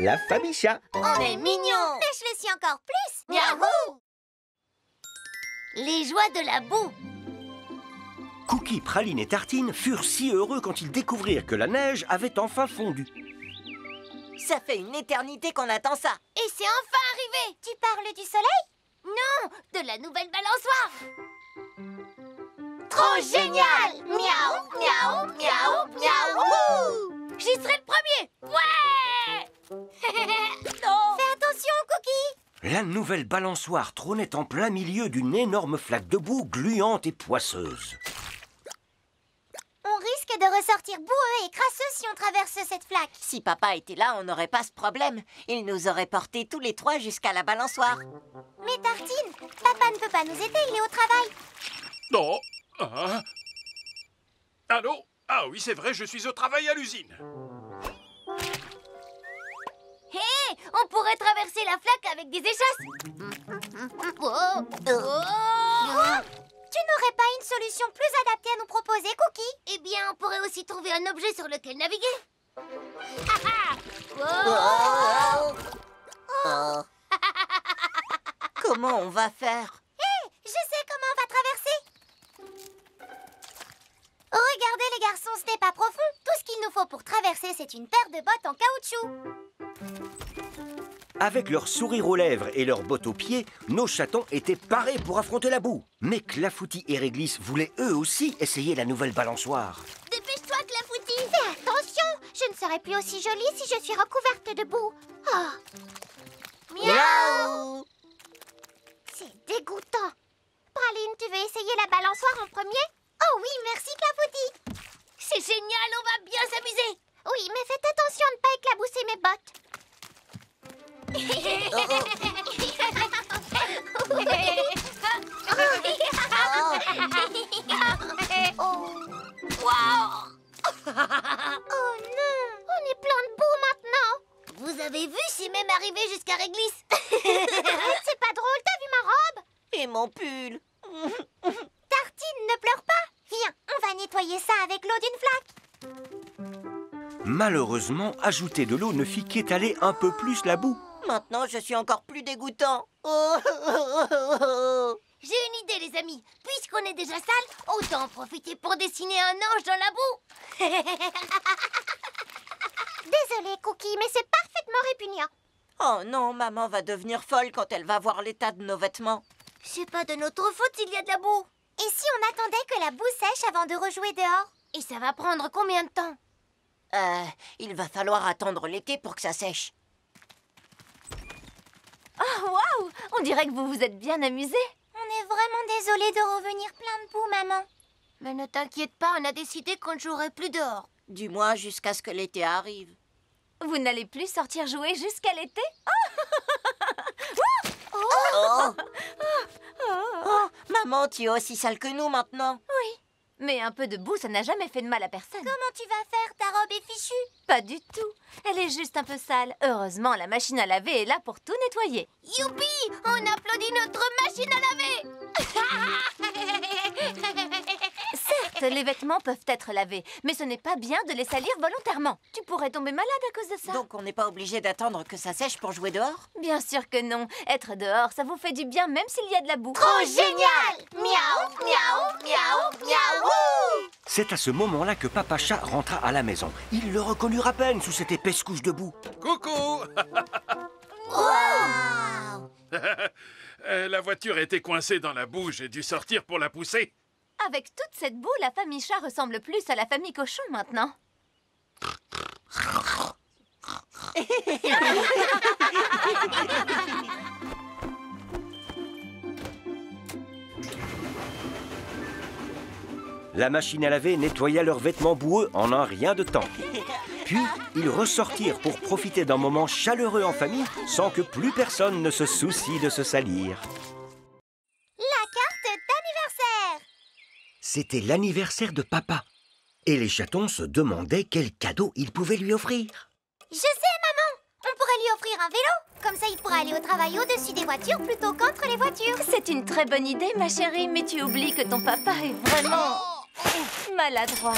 La famille chat. On est mignons. Mais je le suis encore plus. Miaou. Les joies de la boue. Cookie, Praline et Tartine furent si heureux quand ils découvrirent que la neige avait enfin fondu. Ça fait une éternité qu'on attend ça. Et c'est enfin arrivé. Tu parles du soleil? Non, de la nouvelle balançoire. Trop génial. Miaou, miaou, miaou, miaou. J'y serai le premier. Ouais. Non. Fais attention, Cookie. La nouvelle balançoire trônait en plein milieu d'une énorme flaque de boue gluante et poisseuse. On risque de ressortir boueux et crasseux si on traverse cette flaque. Si papa était là, on n'aurait pas ce problème. Il nous aurait portés tous les trois jusqu'à la balançoire. Mais Tartine, papa ne peut pas nous aider, il est au travail. Non. Ah. Allô? Ah oui, c'est vrai, je suis au travail à l'usine. Hé, on pourrait traverser la flaque avec des échasses. Tu n'aurais pas une solution plus adaptée à nous proposer, Cookie? Eh bien, on pourrait aussi trouver un objet sur lequel naviguer. Comment on va faire? Hé, je sais comment on va traverser. Regardez les garçons, ce n'est pas profond. Tout ce qu'il nous faut pour traverser, c'est une paire de bottes en caoutchouc. Avec leur sourire aux lèvres et leurs bottes aux pieds, nos chatons étaient parés pour affronter la boue. Mais Clafoutis et Réglisse voulaient eux aussi essayer la nouvelle balançoire. Dépêche-toi, Clafoutis. Fais attention, je ne serai plus aussi jolie si je suis recouverte de boue. Oh. Miaou. C'est dégoûtant. Praline, tu veux essayer la balançoire en premier? Oh oui, merci, Clafoutis. C'est génial, on va bien s'amuser. Oui, mais faites attention de ne pas éclabousser mes bottes. Waouh. Oh non, on est plein de boue maintenant. Vous avez vu, c'est même arrivé jusqu'à Réglisse. C'est pas drôle, t'as vu ma robe? Et mon pull. Tartine, ne pleure pas. Viens, on va nettoyer ça avec l'eau d'une flaque. Malheureusement, ajouter de l'eau ne fit qu'étaler un peu plus la boue. Maintenant, je suis encore plus dégoûtant. J'ai une idée, les amis. Puisqu'on est déjà sale, autant en profiter pour dessiner un ange dans la boue. Désolée, Cookie, mais c'est parfaitement répugnant. Oh non, maman va devenir folle quand elle va voir l'état de nos vêtements. C'est pas de notre faute s'il y a de la boue. Et si on attendait que la boue sèche avant de rejouer dehors? Et ça va prendre combien de temps? Il va falloir attendre l'été pour que ça sèche. Oh, waouh! On dirait que vous vous êtes bien amusés. On est vraiment désolé de revenir plein de boue, maman. Mais ne t'inquiète pas, on a décidé qu'on ne jouerait plus dehors. Du moins jusqu'à ce que l'été arrive. Vous n'allez plus sortir jouer jusqu'à l'été? Oh. Oh, maman, tu es aussi sale que nous maintenant. Oui. Mais un peu de boue, ça n'a jamais fait de mal à personne. Comment tu vas faire? Ta robe est fichue. Pas du tout. Elle est juste un peu sale. Heureusement, la machine à laver est là pour tout nettoyer. Youpi! On applaudit notre machine à laver. Certes, les vêtements peuvent être lavés, mais ce n'est pas bien de les salir volontairement. Tu pourrais tomber malade à cause de ça. Donc on n'est pas obligé d'attendre que ça sèche pour jouer dehors? Bien sûr que non. Être dehors, ça vous fait du bien même s'il y a de la boue. Trop génial! Miaou, miaou, miaou, miaou. C'est à ce moment-là que Papa Chat rentra à la maison. Il le reconnut à peine sous cette épaisse couche de boue. Coucou. Wow! La voiture était coincée dans la boue, j'ai dû sortir pour la pousser. Avec toute cette boue, la famille chat ressemble plus à la famille cochon maintenant. La machine à laver nettoya leurs vêtements boueux en un rien de temps. Puis, ils ressortirent pour profiter d'un moment chaleureux en famille sans que plus personne ne se soucie de se salir. La carte d'anniversaire! C'était l'anniversaire de papa. Et les chatons se demandaient quel cadeau ils pouvaient lui offrir. Je sais, maman! On pourrait lui offrir un vélo. Comme ça, il pourra aller au travail au-dessus des voitures plutôt qu'entre les voitures. C'est une très bonne idée, ma chérie, mais tu oublies que ton papa est vraiment maladroit.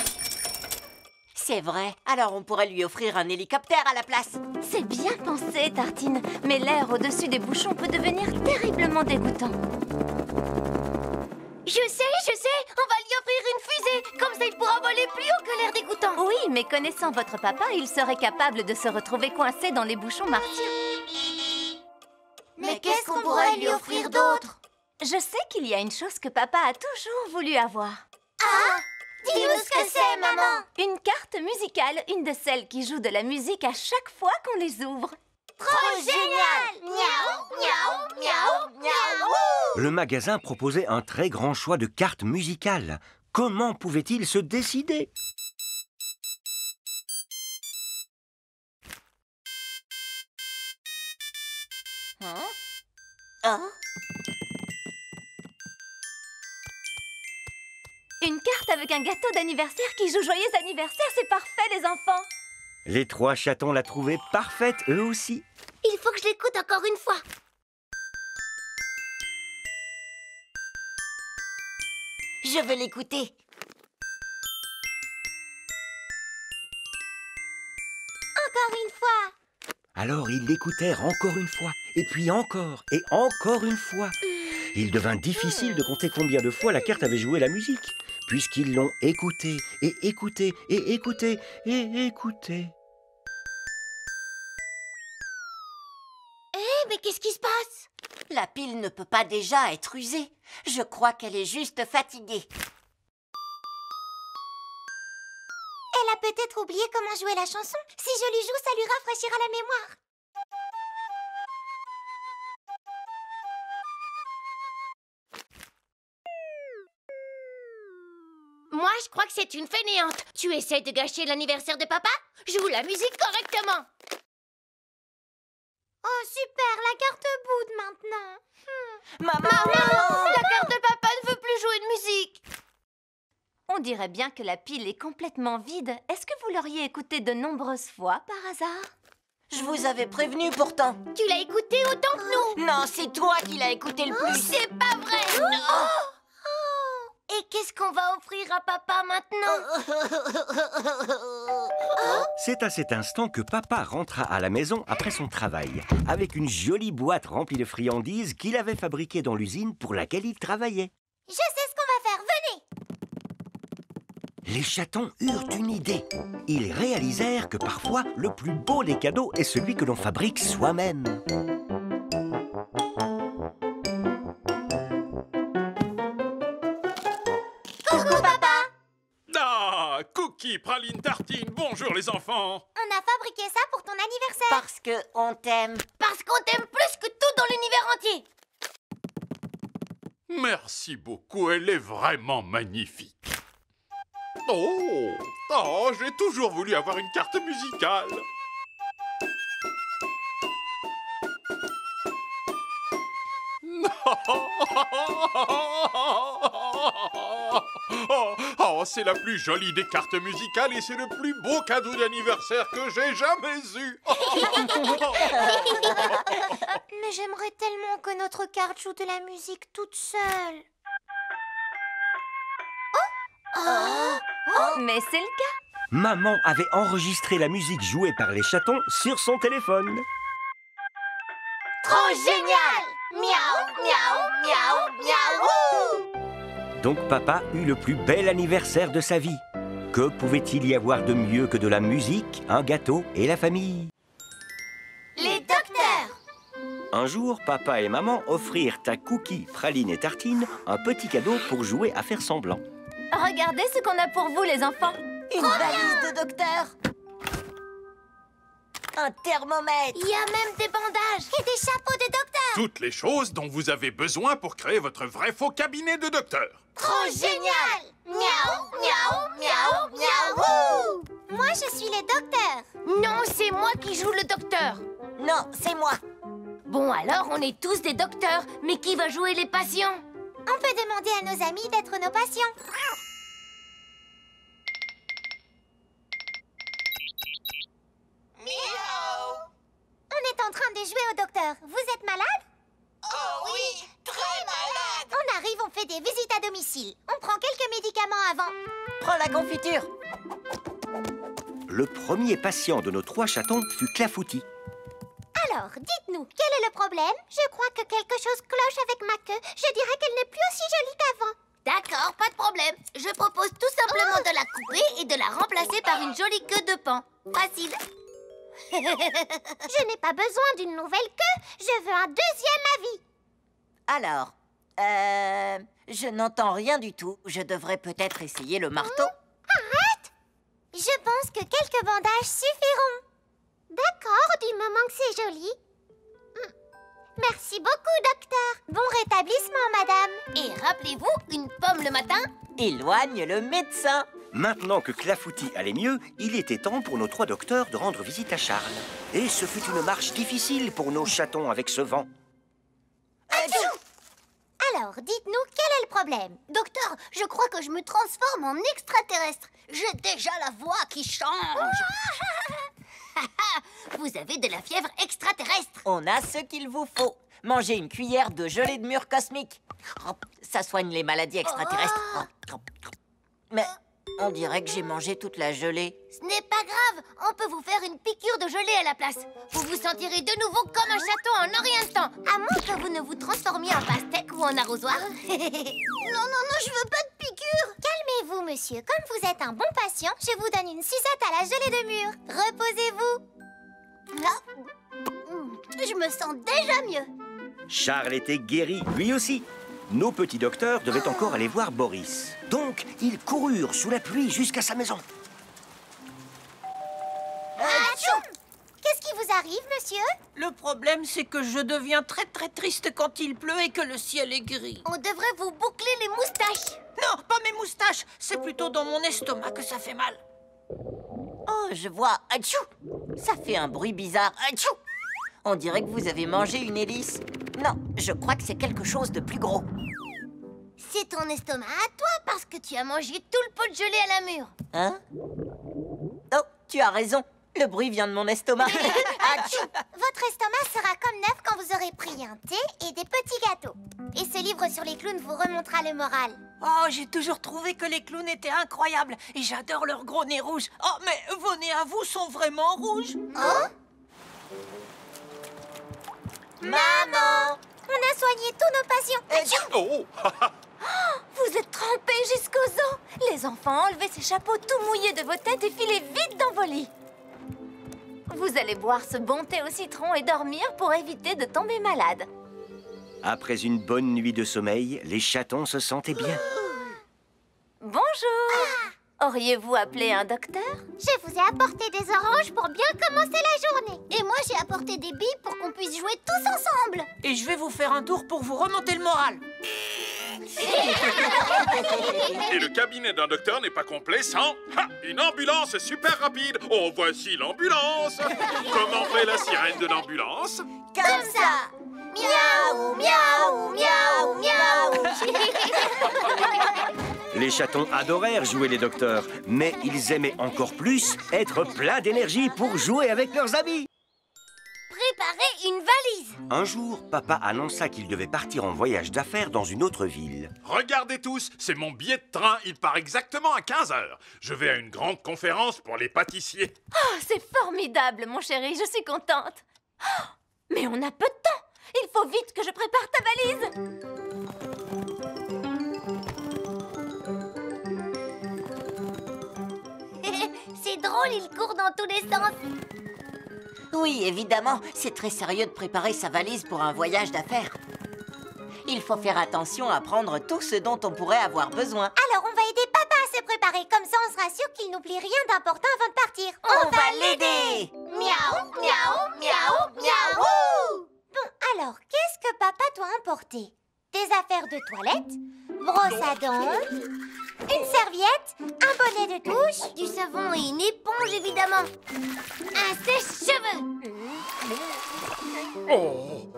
C'est vrai. Alors on pourrait lui offrir un hélicoptère à la place. C'est bien pensé, Tartine. Mais l'air au-dessus des bouchons peut devenir terriblement dégoûtant. Je sais, on va lui offrir une fusée. Comme ça, il pourra voler plus haut que l'air dégoûtant. Oui, mais connaissant votre papa, il serait capable de se retrouver coincé dans les bouchons martiens. Mais qu'est-ce qu'on pourrait lui offrir d'autre? Je sais qu'il y a une chose que papa a toujours voulu avoir. Ah! Dis-nous ce que c'est, maman! Une carte musicale, une de celles qui jouent de la musique à chaque fois qu'on les ouvre. Trop génial! Miaou, miaou, miaou, miaou! Le magasin proposait un très grand choix de cartes musicales. Comment pouvait-il se décider? Une carte avec un gâteau d'anniversaire qui joue Joyeux anniversaire, c'est parfait les enfants! Les 3 chatons la trouvaient parfaite, eux aussi. Il faut que je l'écoute encore une fois. Je veux l'écouter. Encore une fois. Alors ils l'écoutèrent encore une fois, et puis encore, et encore une fois. Il devint difficile de compter combien de fois la carte avait joué la musique, puisqu'ils l'ont écoutée, et écoutée, et écoutée, et écoutée. Mais qu'est-ce qui se passe? La pile ne peut pas déjà être usée. Je crois qu'elle est juste fatiguée. Elle a peut-être oublié comment jouer la chanson. Si je lui joue, ça lui rafraîchira la mémoire. Moi, je crois que c'est une fainéante. Tu essaies de gâcher l'anniversaire de papa? Joue la musique correctement. Oh, super, la carte boude maintenant. Maman! La carte de papa ne veut plus jouer de musique. On dirait bien que la pile est complètement vide. Est-ce que vous l'auriez écoutée de nombreuses fois, par hasard? Je vous avais prévenu pourtant. Tu l'as écouté autant que nous. Non, c'est toi qui l'as écouté le plus. C'est pas vrai. Non. Et qu'est-ce qu'on va offrir à papa maintenant? C'est à cet instant que papa rentra à la maison après son travail, avec une jolie boîte remplie de friandises qu'il avait fabriquée dans l'usine pour laquelle il travaillait. Je sais ce qu'on va faire, venez. Les chatons eurent une idée. Ils réalisèrent que parfois, le plus beau des cadeaux est celui que l'on fabrique soi-même. Coucou papa. Ah, cookies, pralines, tartines, bonjour les enfants. On a fabriqué ça pour ton anniversaire. Parce que on t'aime. Parce qu'on t'aime plus que tout dans l'univers entier. Merci beaucoup, elle est vraiment magnifique. Oh, j'ai toujours voulu avoir une carte musicale. Oh, c'est la plus jolie des cartes musicales et c'est le plus beau cadeau d'anniversaire que j'ai jamais eu. Mais j'aimerais tellement que notre carte joue de la musique toute seule. Mais c'est le cas. Maman avait enregistré la musique jouée par les chatons sur son téléphone. Trop génial! Miaou, miaou, miaou, miaou! Donc papa eut le plus bel anniversaire de sa vie. Que pouvait-il y avoir de mieux que de la musique, un gâteau et la famille? Les docteurs! Un jour, papa et maman offrirent à Cookie, Praline et Tartine un petit cadeau pour jouer à faire semblant. Regardez ce qu'on a pour vous, les enfants. Une valise de docteur. Un thermomètre. Il y a même des bandages et des chapeaux de docteur. Toutes les choses dont vous avez besoin pour créer votre vrai faux cabinet de docteur. Trop génial! Miaou, miaou, miaou, miaou! Moi, je suis le docteur. Non, c'est moi qui joue le docteur. Non, c'est moi. Bon, alors, on est tous des docteurs. Mais qui va jouer les patients? On peut demander à nos amis d'être nos patients. Miaou. On est en train de jouer au docteur. Vous êtes malade? Oh oui, très malade. On arrive, on fait des visites à domicile. On prend quelques médicaments avant. Prends la confiture. le premier patient de nos 3 chatons fut Clafoutis. Alors, dites-nous, quel est le problème? Je crois que quelque chose cloche avec ma queue. Je dirais qu'elle n'est plus aussi jolie qu'avant. D'accord, pas de problème. Je propose tout simplement de la couper et de la remplacer par une jolie queue de paon. Facile. Je n'ai pas besoin d'une nouvelle queue. Je veux un deuxième avis. Alors, je n'entends rien du tout. Je devrais peut-être essayer le marteau. Arrête! Je pense que quelques bandages suffiront. D'accord, du moment que c'est joli. Merci beaucoup, docteur. Bon rétablissement, madame. Et rappelez-vous, une pomme le matin. Éloigne le médecin. Maintenant que Clafoutis allait mieux, il était temps pour nos 3 docteurs de rendre visite à Charles. Et ce fut une marche difficile pour nos chatons avec ce vent. Alors, dites-nous, quel est le problème? Docteur, je crois que je me transforme en extraterrestre. J'ai déjà la voix qui change. Vous avez de la fièvre extraterrestre. On a ce qu'il vous faut. Mangez une cuillère de gelée de mûre cosmique. Ça soigne les maladies extraterrestres. Mais on dirait que j'ai mangé toute la gelée. Ce n'est pas grave, on peut vous faire une piqûre de gelée à la place. Vous vous sentirez de nouveau comme un chaton en un rien de temps. À moins que vous ne vous transformiez en pastèque ou en arrosoir. Non, je veux pas de piqûre. Calmez-vous, monsieur. Comme vous êtes un bon patient, je vous donne une sucette à la gelée de mûre. Reposez-vous. Je me sens déjà mieux. Charles était guéri, lui aussi. Nos petits docteurs devaient encore aller voir Boris. Donc, ils coururent sous la pluie jusqu'à sa maison. Qu'est-ce qui vous arrive, monsieur? Le problème, c'est que je deviens très triste quand il pleut et que le ciel est gris. On devrait vous boucler les moustaches. Non, pas mes moustaches. C'est plutôt dans mon estomac que ça fait mal. Oh, je vois. Atchou! Ça fait un bruit bizarre. Atchou! On dirait que vous avez mangé une hélice. Non, je crois que c'est quelque chose de plus gros. C'est ton estomac à toi parce que tu as mangé tout le pot de gelée à la mûre. Hein? Oh, tu as raison. Le bruit vient de mon estomac. Atchou! Votre estomac sera comme neuf quand vous aurez pris un thé et des petits gâteaux. Et ce livre sur les clowns vous remontera le moral. Oh, j'ai toujours trouvé que les clowns étaient incroyables et j'adore leur gros nez rouge. Oh, mais vos nez à vous sont vraiment rouges. Oh? Maman! On a soigné tous nos patients. Oh! Vous êtes trempés jusqu'aux os. Les enfants, enlevez ces chapeaux tout mouillés de vos têtes et filez vite dans vos lits. Vous allez boire ce bon thé au citron et dormir pour éviter de tomber malade. Après une bonne nuit de sommeil, les chatons se sentaient bien. Bonjour. Auriez-vous appelé un docteur? Je vous ai apporté des oranges pour bien commencer la journée. Et moi, j'ai apporté des billes pour qu'on puisse jouer tous ensemble. Et je vais vous faire un tour pour vous remonter le moral. Et le cabinet d'un docteur n'est pas complet sans une ambulance super rapide. Oh, voici l'ambulance. Comment fait la sirène de l'ambulance? Comme ça. Miaou, miaou, miaou, miaou. Les chatons adorèrent jouer les docteurs, mais ils aimaient encore plus être pleins d'énergie pour jouer avec leurs amis. Préparez une valise. Un jour, papa annonça qu'il devait partir en voyage d'affaires dans une autre ville. Regardez tous, c'est mon billet de train. Il part exactement à 15 h. Je vais à une grande conférence pour les pâtissiers. Oh, c'est formidable, mon chéri, je suis contente. Oh, mais on a peu de temps. Il faut vite que je prépare ta valise. C'est drôle, il court dans tous les sens. Oui, évidemment, c'est très sérieux de préparer sa valise pour un voyage d'affaires. Il faut faire attention à prendre tout ce dont on pourrait avoir besoin. Alors, on va aider papa à se préparer. Comme ça, on sera sûr qu'il n'oublie rien d'important avant de partir. On va l'aider! Miaou, miaou, miaou, miaou. Bon, alors, qu'est-ce que papa doit emporter? Des affaires de toilette, brosse à dents, une serviette, un bonnet de douche, Du savon et une éponge, évidemment. Un sèche-cheveux. Oh!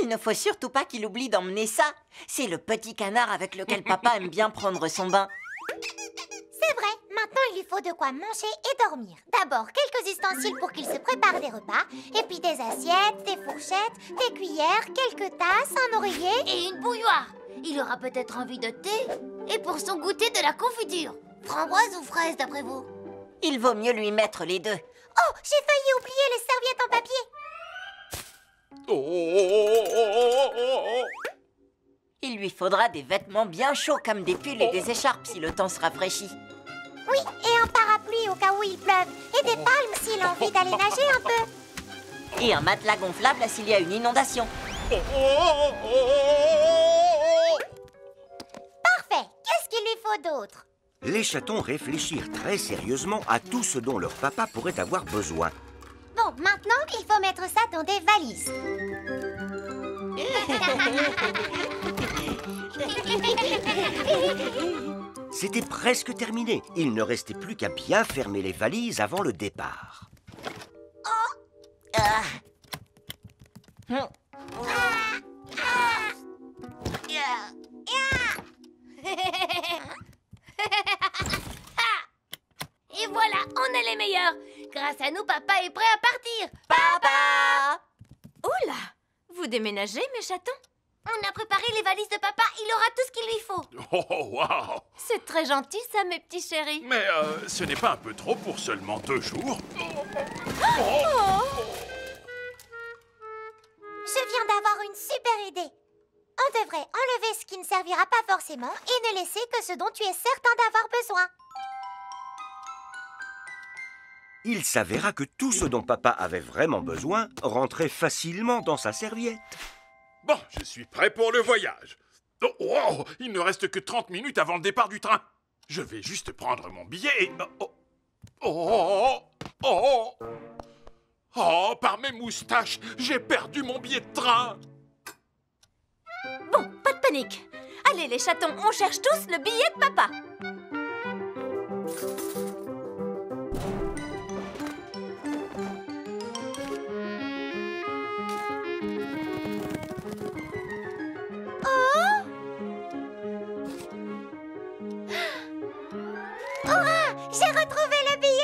Il ne faut surtout pas qu'il oublie d'emmener ça. C'est le petit canard avec lequel papa aime bien prendre son bain. C'est vrai, maintenant il lui faut de quoi manger et dormir. D'abord, quelques ustensiles pour qu'il se prépare des repas, et puis des assiettes, des fourchettes, des cuillères, quelques tasses, un oreiller... Et une bouilloire. Il aura peut-être envie de thé. Et pour son goûter, de la confiture. Framboise ou fraise, d'après vous? Il vaut mieux lui mettre les deux. Oh, j'ai failli oublier les serviettes en papier. Il lui faudra des vêtements bien chauds comme des pulls et des écharpes si le temps se rafraîchit. Oui, et un parapluie au cas où il pleuve. Et des palmes s'il a envie d'aller nager un peu. Et un matelas gonflable s'il y a une inondation. Parfait. Qu'est-ce qu'il lui faut d'autre? Les chatons réfléchirent très sérieusement à tout ce dont leur papa pourrait avoir besoin. Bon, maintenant, il faut mettre ça dans des valises. C'était presque terminé. Il ne restait plus qu'à bien fermer les valises avant le départ. Et voilà, on est les meilleurs. Grâce à nous, papa est prêt à partir. Papa! Oula! Vous déménagez, mes chatons? On a préparé les valises de papa, il aura tout ce qu'il lui faut. Oh, waouh! C'est très gentil, ça, mes petits chéris. Mais ce n'est pas un peu trop pour seulement 2 jours? Je viens d'avoir une super idée. On devrait enlever ce qui ne servira pas forcément et ne laisser que ce dont tu es certain d'avoir besoin. Il s'avéra que tout ce dont papa avait vraiment besoin rentrait facilement dans sa serviette. Bon, je suis prêt pour le voyage. Oh, wow, il ne reste que 30 minutes avant le départ du train. Je vais juste prendre mon billet et... Oh, par mes moustaches, j'ai perdu mon billet de train. Bon, pas de panique. Allez, les chatons, on cherche tous le billet de papa. J'ai retrouvé le billet!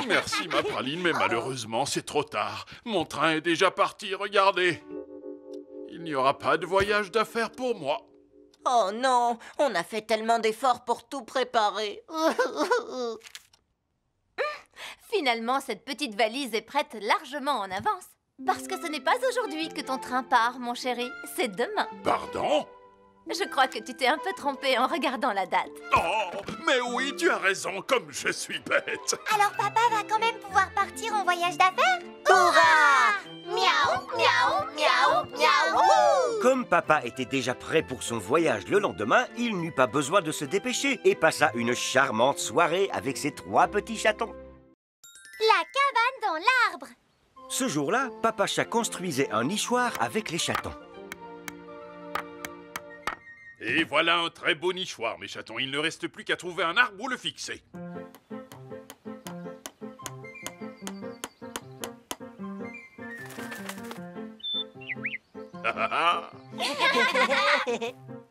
Merci, ma praline, mais malheureusement, c'est trop tard. Mon train est déjà parti, regardez. Il n'y aura pas de voyage d'affaires pour moi. Oh non, on a fait tellement d'efforts pour tout préparer. Finalement, cette petite valise est prête largement en avance. Parce que ce n'est pas aujourd'hui que ton train part, mon chéri. C'est demain. Pardon? Je crois que tu t'es un peu trompé en regardant la date. Oh, mais oui, tu as raison, comme je suis bête. Alors papa va quand même pouvoir partir en voyage d'affaires? Hurrah! Miaou, miaou, miaou, miaou! Comme papa était déjà prêt pour son voyage le lendemain, il n'eut pas besoin de se dépêcher et passa une charmante soirée avec ses 3 petits chatons. La cabane dans l'arbre. Ce jour-là, papa chat construisait un nichoir avec les chatons. Et voilà un très beau nichoir, mes chatons. Il ne reste plus qu'à trouver un arbre où le fixer.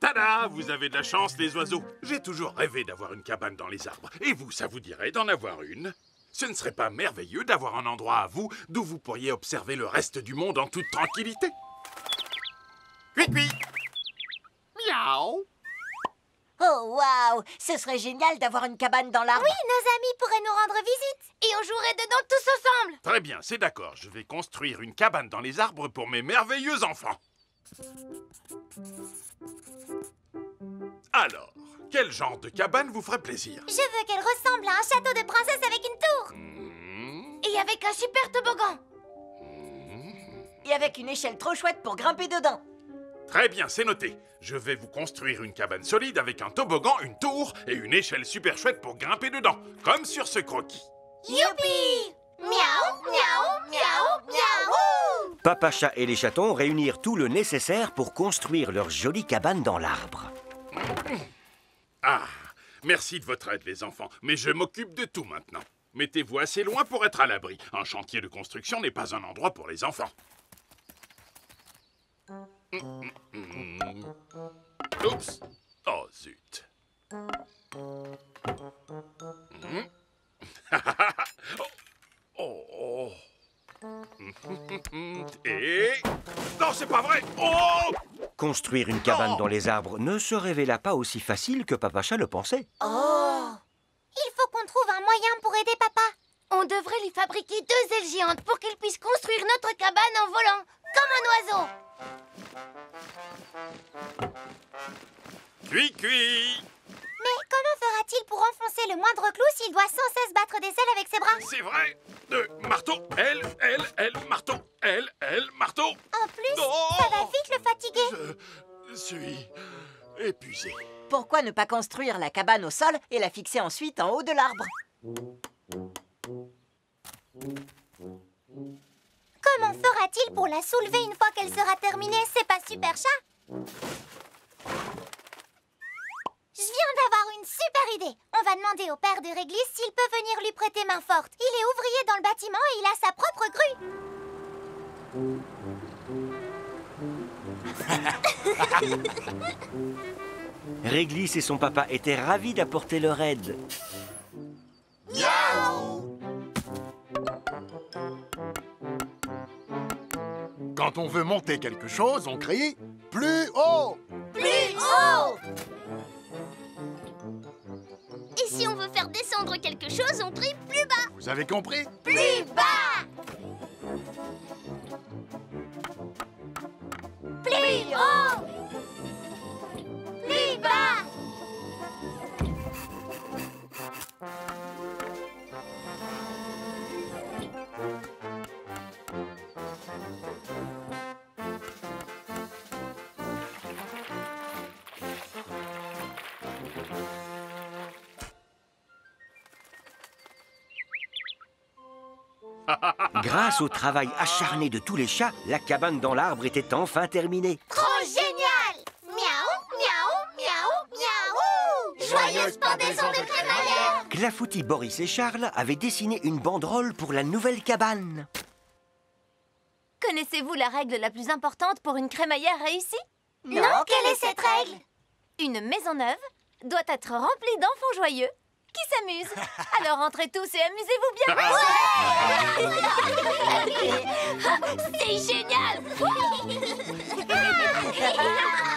Tada! Vous avez de la chance, les oiseaux. J'ai toujours rêvé d'avoir une cabane dans les arbres. Et vous, ça vous dirait d'en avoir une? Ce ne serait pas merveilleux d'avoir un endroit à vous d'où vous pourriez observer le reste du monde en toute tranquillité? Cui-cui! Miaou! Oh, waouh! Ce serait génial d'avoir une cabane dans l'arbre. Oui, nos amis pourraient nous rendre visite. Et on jouerait dedans tous ensemble. Très bien, c'est d'accord. Je vais construire une cabane dans les arbres pour mes merveilleux enfants. Alors, quel genre de cabane vous ferait plaisir? Je veux qu'elle ressemble à un château de princesse avec une tour. Et avec un super toboggan. Et avec une échelle trop chouette pour grimper dedans. Très bien, c'est noté. Je vais vous construire une cabane solide avec un toboggan, une tour et une échelle super chouette pour grimper dedans, comme sur ce croquis. Youpi! Miaou, miaou, miaou, miaou! Papa chat et les chatons réunirent tout le nécessaire pour construire leur jolie cabane dans l'arbre. Ah, merci de votre aide, les enfants, mais je m'occupe de tout maintenant. Mettez-vous assez loin pour être à l'abri. Un chantier de construction n'est pas un endroit pour les enfants. Oups! Oh, zut! Oh! Et... Non, c'est pas vrai! Oh! Construire une cabane dans les arbres ne se révéla pas aussi facile que papa chat le pensait. Oh! aider papa? On devrait lui fabriquer 2 ailes géantes pour qu'il puisse construire notre cabane en volant, comme un oiseau. Cuit, cuit. Mais comment fera-t-il pour enfoncer le moindre clou s'il doit sans cesse battre des ailes avec ses bras? C'est vrai. Marteau, elle, marteau, elle, marteau. En plus, Oh, ça va vite le fatiguer. je suis épuisé. Pourquoi ne pas construire la cabane au sol et la fixer ensuite en haut de l'arbre? Comment fera-t-il pour la soulever une fois qu'elle sera terminée? C'est pas super chat? Je viens d'avoir une super idée. On va demander au père de Réglisse s'il peut venir lui prêter main forte. Il est ouvrier dans le bâtiment et il a sa propre grue. Réglisse et son papa étaient ravis d'apporter leur aide. Quand on veut monter quelque chose, on crie « Plus haut !» Plus haut! Et si on veut faire descendre quelque chose, on crie plus bas. Vous avez compris? Plus bas! Plus haut! Plus bas! Grâce au travail acharné de tous les chats, la cabane dans l'arbre était enfin terminée. Trop génial! Miaou, miaou, miaou, miaou! Joyeuse pendaison de crémaillère! Clafoutis, Boris et Charles avaient dessiné une banderole pour la nouvelle cabane. Connaissez-vous la règle la plus importante pour une crémaillère réussie? Non, quelle est cette règle? Une maison neuve doit être remplie d'enfants joyeux qui s'amusent. Alors entrez tous et amusez-vous bien. C'est génial!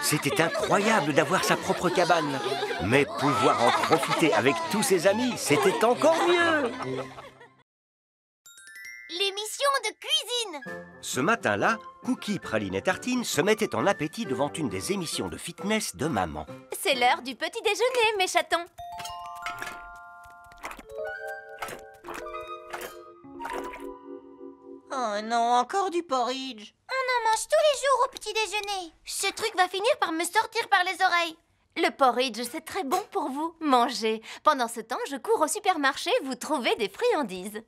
C'était incroyable d'avoir sa propre cabane. Mais pouvoir en profiter avec tous ses amis, c'était encore mieux. L'émission de cuisine! Ce matin-là, Cookie, Praline et Tartine se mettaient en appétit devant une des émissions de fitness de maman. C'est l'heure du petit déjeuner, mes chatons. Oh non, encore du porridge. On en mange tous les jours au petit déjeuner. Ce truc va finir par me sortir par les oreilles. Le porridge, c'est très bon pour vous. Mangez. Pendant ce temps, je cours au supermarché vous trouvez des friandises.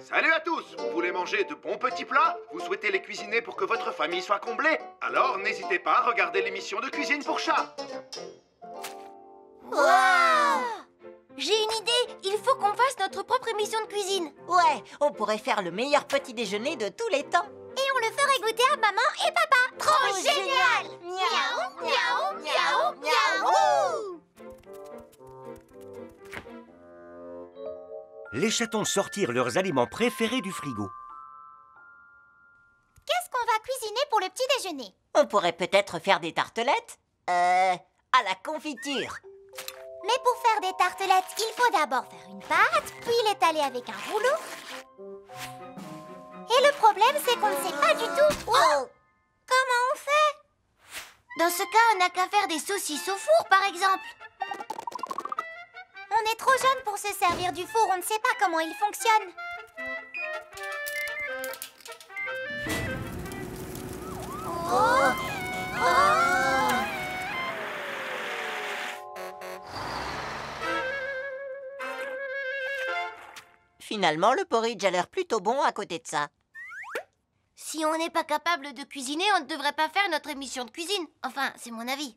Salut à tous! Vous voulez manger de bons petits plats? Vous souhaitez les cuisiner pour que votre famille soit comblée? Alors n'hésitez pas à regarder l'émission de Cuisine pour chats. J'ai une idée, il faut qu'on fasse notre propre émission de cuisine. Ouais, on pourrait faire le meilleur petit déjeuner de tous les temps. Et on le ferait goûter à maman et papa. Trop génial! Miaou, miaou, miaou, miaou! Les chatons sortirent leurs aliments préférés du frigo. Qu'est-ce qu'on va cuisiner pour le petit déjeuner? On pourrait peut-être faire des tartelettes à la confiture. Mais pour faire des tartelettes, il faut d'abord faire une pâte, puis l'étaler avec un rouleau. Et le problème, c'est qu'on ne sait pas du tout. Oh! Comment on fait? Dans ce cas, on n'a qu'à faire des saucisses au four, par exemple. On est trop jeune pour se servir du four, on ne sait pas comment il fonctionne. Finalement, le porridge a l'air plutôt bon à côté de ça. Si on n'est pas capable de cuisiner, on ne devrait pas faire notre émission de cuisine. Enfin, c'est mon avis.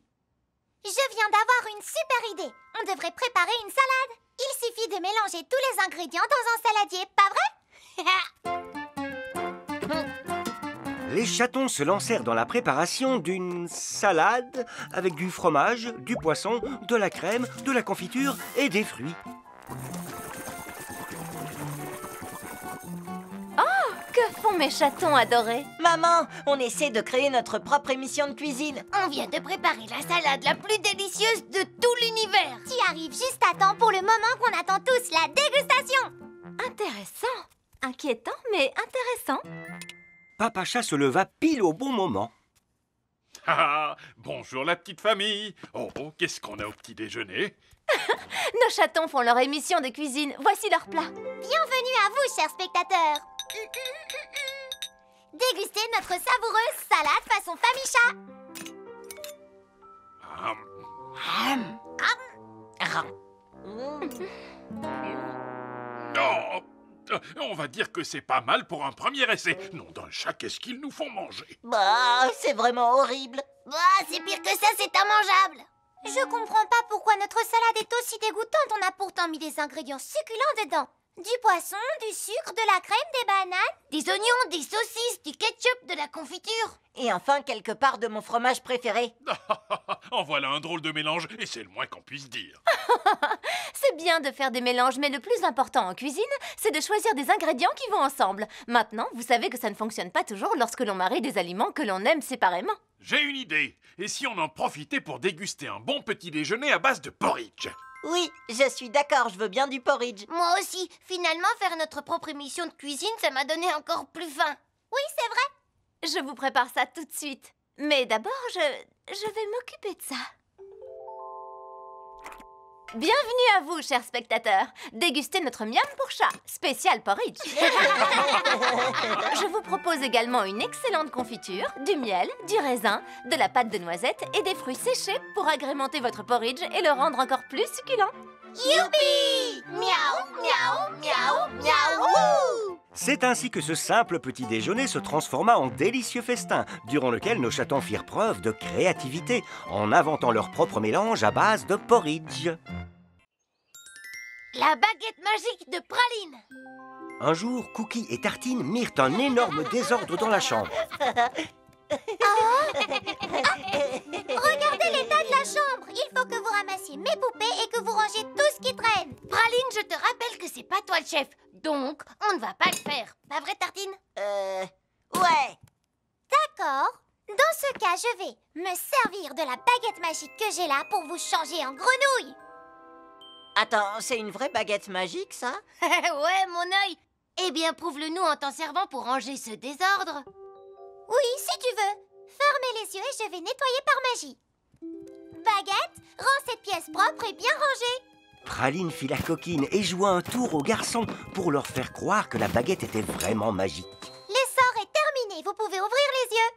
Je viens d'avoir une super idée. On devrait préparer une salade. Il suffit de mélanger tous les ingrédients dans un saladier, pas vrai? Les chatons se lancèrent dans la préparation d'une salade avec du fromage, du poisson, de la crème, de la confiture et des fruits. Que font font mes chatons adorés? Maman, on essaie de créer notre propre émission de cuisine. On vient de préparer la salade la plus délicieuse de tout l'univers. Tu arrives juste à temps pour le moment qu'on attend tous, la dégustation. Intéressant. Inquiétant, mais intéressant. Papa Chat se leva pile au bon moment. Ah, bonjour la petite famille. Oh, qu'est-ce qu'on a au petit déjeuner? Nos chatons font leur émission de cuisine. Voici leur plat. Bienvenue à vous, chers spectateurs. Dégustez notre savoureuse salade façon famille chat. Oh, on va dire que c'est pas mal pour un premier essai. Nom d'un chat, qu'est-ce qu'ils nous font manger? Bah, c'est vraiment horrible. Bah, c'est pire que ça, c'est immangeable. Je comprends pas pourquoi notre salade est aussi dégoûtante. On a pourtant mis des ingrédients succulents dedans. Du poisson, du sucre, de la crème, des bananes. Des oignons, des saucisses, du ketchup, de la confiture. Et enfin, quelque part de mon fromage préféré. En voilà un drôle de mélange, et c'est le moins qu'on puisse dire. C'est bien de faire des mélanges, mais le plus important en cuisine, c'est de choisir des ingrédients qui vont ensemble. Maintenant, vous savez que ça ne fonctionne pas toujours lorsque l'on marie des aliments que l'on aime séparément. J'ai une idée. Et si on en profitait pour déguster un bon petit déjeuner à base de porridge? Oui, je suis d'accord, je veux bien du porridge. Moi aussi. Finalement, faire notre propre émission de cuisine, ça m'a donné encore plus faim. Oui, c'est vrai. Je vous prépare ça tout de suite. Mais d'abord, je vais m'occuper de ça. Bienvenue à vous, chers spectateurs. Dégustez notre miam pour chat, spécial porridge. Je vous propose également une excellente confiture, du miel, du raisin, de la pâte de noisette et des fruits séchés pour agrémenter votre porridge et le rendre encore plus succulent. Youpi! Miaou, miaou, miaou, miaou! C'est ainsi que ce simple petit déjeuner se transforma en délicieux festin, durant lequel nos chatons firent preuve de créativité en inventant leur propre mélange à base de porridge. La baguette magique de Praline. Un jour, Cookie et Tartine mirent un énorme désordre dans la chambre. Regardez l'état de la chambre. Il faut que vous ramassiez mes poupées et que vous rangiez tout ce qui traîne. Praline, je te rappelle que c'est pas toi le chef. Donc, on ne va pas le faire. Pas vrai, Tartine? Ouais. D'accord. Dans ce cas, je vais me servir de la baguette magique que j'ai là pour vous changer en grenouille. Attends, c'est une vraie baguette magique, ça? Ouais, mon œil. Eh bien, prouve-le-nous en t'en servant pour ranger ce désordre. Oui, si tu veux. Fermez les yeux et je vais nettoyer par magie. Baguette, rends cette pièce propre et bien rangée. Praline fit la coquine et joua un tour aux garçons pour leur faire croire que la baguette était vraiment magique. L'essor est terminé. Vous pouvez ouvrir les yeux.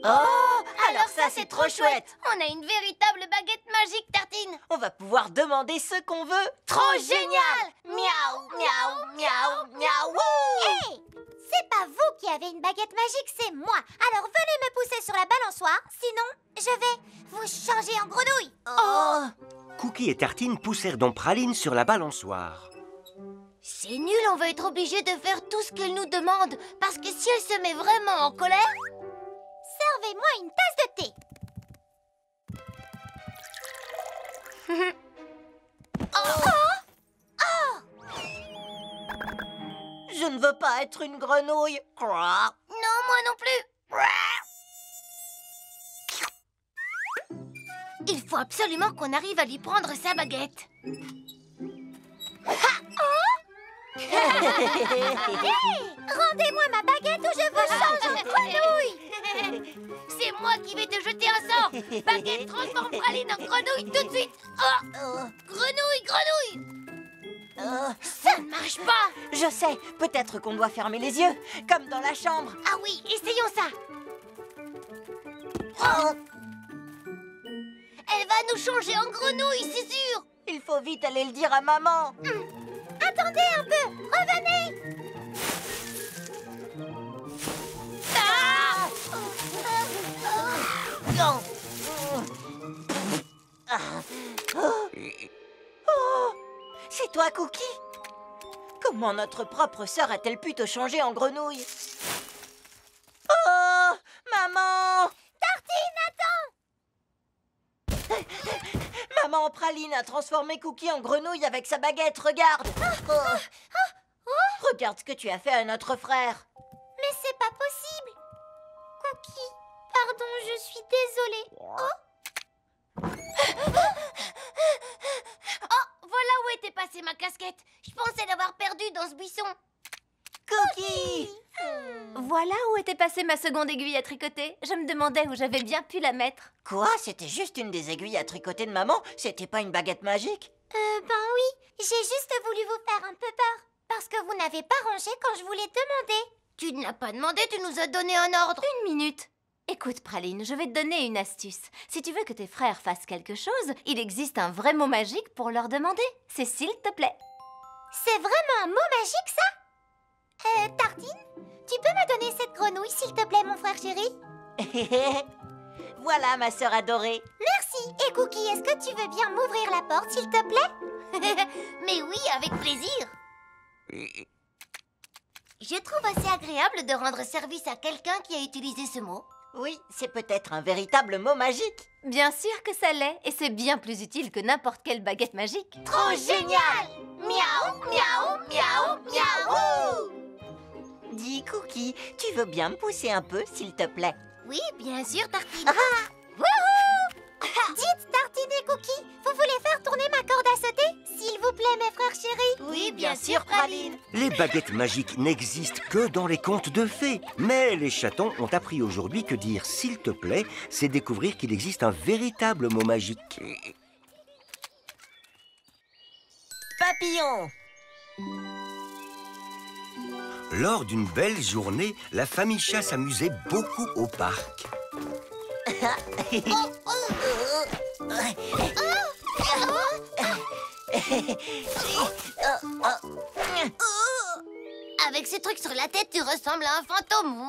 Oh, alors ça, c'est trop chouette. On a une véritable baguette magique, Tartine. On va pouvoir demander ce qu'on veut. Trop génial! Miaou, miaou, miaou, miaou. Hé! C'est pas vous qui avez une baguette magique, c'est moi. Alors venez me pousser sur la balançoire, sinon je vais vous changer en grenouille. Oh. Cookie et Tartine poussèrent donc Praline sur la balançoire. C'est nul, on va être obligé de faire tout ce qu'elle nous demande. Parce que si elle se met vraiment en colère... Servez-moi une tasse de thé. Je ne veux pas être une grenouille. Non, moi non plus. Il faut absolument qu'on arrive à lui prendre sa baguette. Rendez-moi ma baguette ou je vous change en grenouille. C'est moi qui vais te jeter un sort. Baguette transforme Praline en grenouille tout de suite. Oh, grenouille, grenouille. Ça ne marche pas. Je sais, peut-être qu'on doit fermer les yeux, comme dans la chambre. Ah oui, essayons ça. Oh. Elle va nous changer en grenouille, c'est sûr. Il faut vite aller le dire à maman. Attendez un peu, revenez. Ah! Non. Oh, c'est toi, Cookie? Comment notre propre sœur a-t-elle pu te changer en grenouille? Oh, maman! Tartine, attends. Maman Praline a transformé Cookie en grenouille avec sa baguette, regarde. Oh. Regarde ce que tu as fait à notre frère. Mais Pardon, je suis désolée. Oh, voilà où était passée ma casquette. Je pensais l'avoir perdue dans ce buisson. Cookie! Voilà où était passée ma seconde aiguille à tricoter. Je me demandais où j'avais bien pu la mettre. Quoi? C'était juste une des aiguilles à tricoter de maman? C'était pas une baguette magique? Ben oui, j'ai juste voulu vous faire un peu peur. Parce que vous n'avez pas rangé quand je vous l'ai demandé. Tu ne l'as pas demandé, tu nous as donné un ordre. Une minute. Écoute, Praline, je vais te donner une astuce. Si tu veux que tes frères fassent quelque chose, il existe un vrai mot magique pour leur demander. C'est s'il te plaît. C'est vraiment un mot magique, ça? Tartine, tu peux me donner cette grenouille, s'il te plaît, mon frère chéri? Voilà, ma sœur adorée. Merci. Et Cookie, est-ce que tu veux bien m'ouvrir la porte, s'il te plaît? Mais oui, avec plaisir. Je trouve assez agréable de rendre service à quelqu'un qui a utilisé ce mot. Oui, c'est peut-être un véritable mot magique. Bien sûr que ça l'est, et c'est bien plus utile que n'importe quelle baguette magique. Trop génial! Miaou, miaou, miaou, miaou! Dis, Cookie, tu veux bien me pousser un peu, s'il te plaît? Oui, bien sûr, Tartine. Dites, Tartine et Cookie, vous voulez faire tourner ma corde à sauter? S'il vous plaît, mes frères chéris. Oui, bien sûr, Praline. Les baguettes magiques n'existent que dans les contes de fées. Mais les chatons ont appris aujourd'hui que dire « s'il te plaît », c'est découvrir qu'il existe un véritable mot magique. Papillon! Lors d'une belle journée, la famille chat s'amusait beaucoup au parc. Avec ce truc sur la tête, tu ressembles à un fantôme.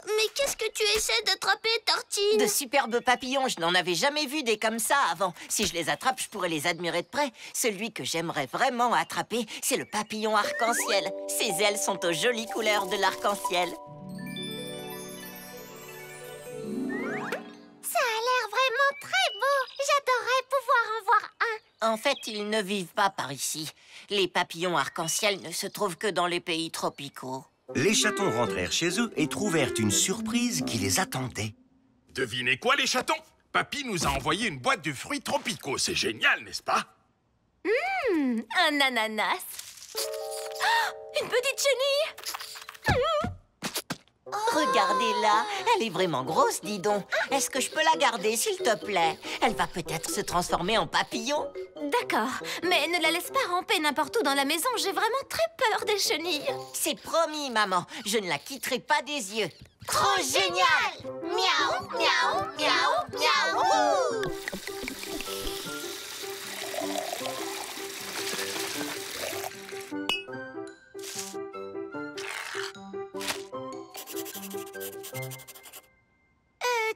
Mais qu'est-ce que tu essaies d'attraper, Tartine? De superbes papillons, je n'en avais jamais vu des comme ça avant. Si je les attrape, je pourrais les admirer de près. Celui que j'aimerais vraiment attraper, c'est le papillon arc-en-ciel. Ses ailes sont aux jolies couleurs de l'arc-en-ciel. Ça a l'air vraiment très beau. J'adorerais pouvoir en voir un. En fait, ils ne vivent pas par ici. Les papillons arc-en-ciel ne se trouvent que dans les pays tropicaux. Les chatons rentrèrent chez eux et trouvèrent une surprise qui les attendait. Devinez quoi, les chatons? Papy nous a envoyé une boîte de fruits tropicaux. C'est génial, n'est-ce pas? Un ananas. Oh, une petite chenille. Regardez-la, elle est vraiment grosse, dis donc. Est-ce que je peux la garder, s'il te plaît? Elle va peut-être se transformer en papillon. D'accord, mais ne la laisse pas ramper n'importe où dans la maison. J'ai vraiment très peur des chenilles. C'est promis, maman. Je ne la quitterai pas des yeux. Trop génial! Miaou, miaou, miaou, miaou!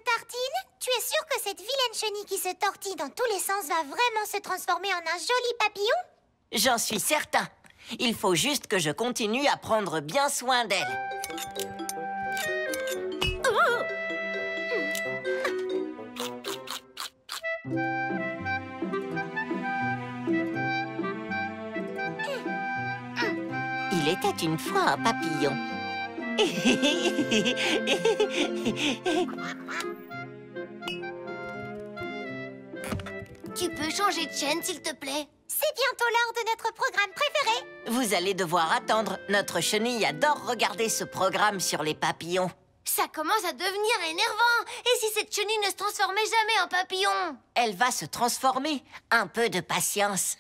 Tartine, tu es sûre que cette vilaine chenille qui se tortille dans tous les sens va vraiment se transformer en un joli papillon? J'en suis certain. Il faut juste que je continue à prendre bien soin d'elle. Il était une fois un papillon. Tu peux changer de chaîne, s'il te plaît? C'est bientôt l'heure de notre programme préféré. Vous allez devoir attendre. Notre chenille adore regarder ce programme sur les papillons. Ça commence à devenir énervant. Et si cette chenille ne se transformait jamais en papillon? Elle va se transformer. Un peu de patience.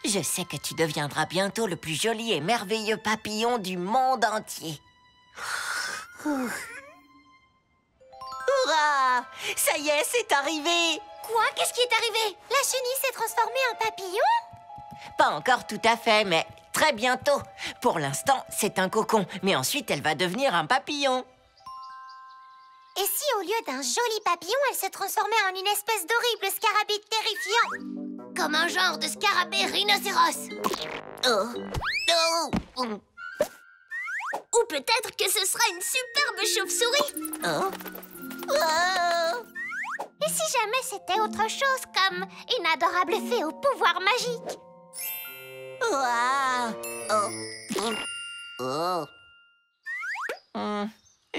Je sais que tu deviendras bientôt le plus joli et merveilleux papillon du monde entier. Hurrah! Ça y est, c'est arrivé! Quoi? Qu'est-ce qui est arrivé? La chenille s'est transformée en papillon? Pas encore tout à fait, mais très bientôt. Pour l'instant, c'est un cocon, mais ensuite, elle va devenir un papillon. Et si au lieu d'un joli papillon, elle se transformait en une espèce d'horrible scarabée terrifiant? Comme un genre de scarabée rhinocéros. Ou peut-être que ce sera une superbe chauve-souris. Et si jamais c'était autre chose, comme une adorable fée au pouvoir magique?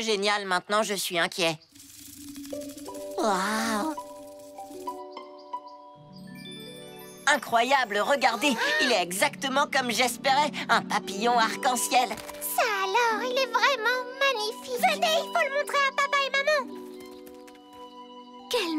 Génial, maintenant je suis inquiet. Waouh! Incroyable, regardez, il est exactement comme j'espérais, un papillon arc-en-ciel. Ça alors, il est vraiment magnifique. Venez, il faut le montrer à papa et maman. Quel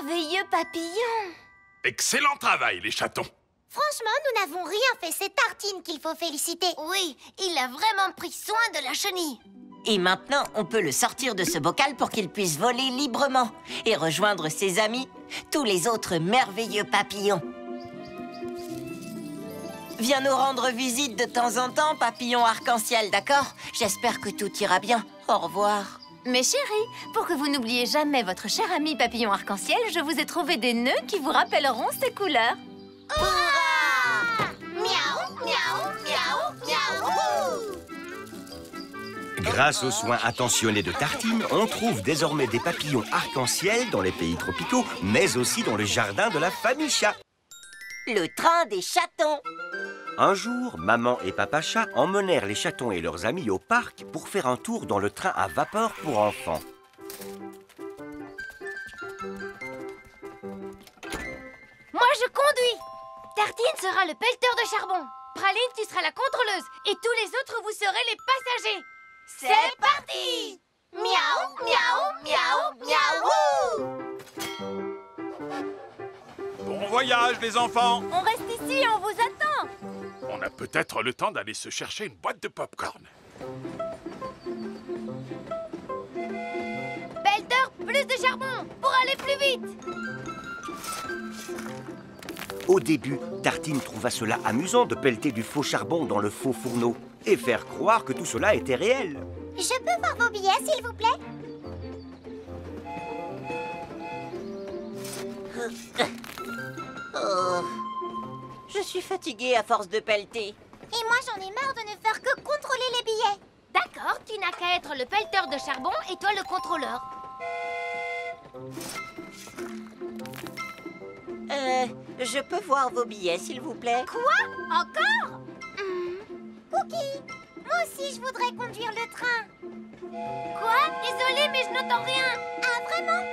merveilleux papillon! Excellent travail, les chatons. Franchement, nous n'avons rien fait, c'est Tartine qu'il faut féliciter. Oui, il a vraiment pris soin de la chenille. Et maintenant, on peut le sortir de ce bocal pour qu'il puisse voler librement et rejoindre ses amis, tous les autres merveilleux papillons. Viens nous rendre visite de temps en temps, papillon arc-en-ciel, d'accord? J'espère que tout ira bien. Au revoir. Mes chéris, pour que vous n'oubliez jamais votre cher ami papillon arc-en-ciel, je vous ai trouvé des nœuds qui vous rappelleront ces couleurs. Hurrah! Miaou, miaou, miaou, miaou. Grâce aux soins attentionnés de Tartine, on trouve désormais des papillons arc-en-ciel dans les pays tropicaux, mais aussi dans le jardin de la famille chat. Le train des chatons. Un jour, maman et papa chat emmenèrent les chatons et leurs amis au parc pour faire un tour dans le train à vapeur pour enfants. Moi, je conduis. Tartine sera le pelleteur de charbon. Praline, tu seras la contrôleuse. Et tous les autres, vous serez les passagers. C'est parti! Miaou, miaou, miaou, miaou. Bon voyage, les enfants. On reste ici et on vous attend. On a peut-être le temps d'aller se chercher une boîte de pop-corn. Pelleteur, plus de charbon pour aller plus vite. Au début, Tartine trouva cela amusant de pelleter du faux charbon dans le faux fourneau et faire croire que tout cela était réel. Je peux voir vos billets, s'il vous plaît? Oh. Je suis fatiguée à force de pelleter. Et moi, j'en ai marre de ne faire que contrôler les billets. D'accord, tu n'as qu'à être le pelleteur de charbon et toi le contrôleur. Je peux voir vos billets, s'il vous plaît? Quoi? Encore? Cookie, moi aussi, je voudrais conduire le train. Quoi? Désolée, mais je n'entends rien. Ah, vraiment?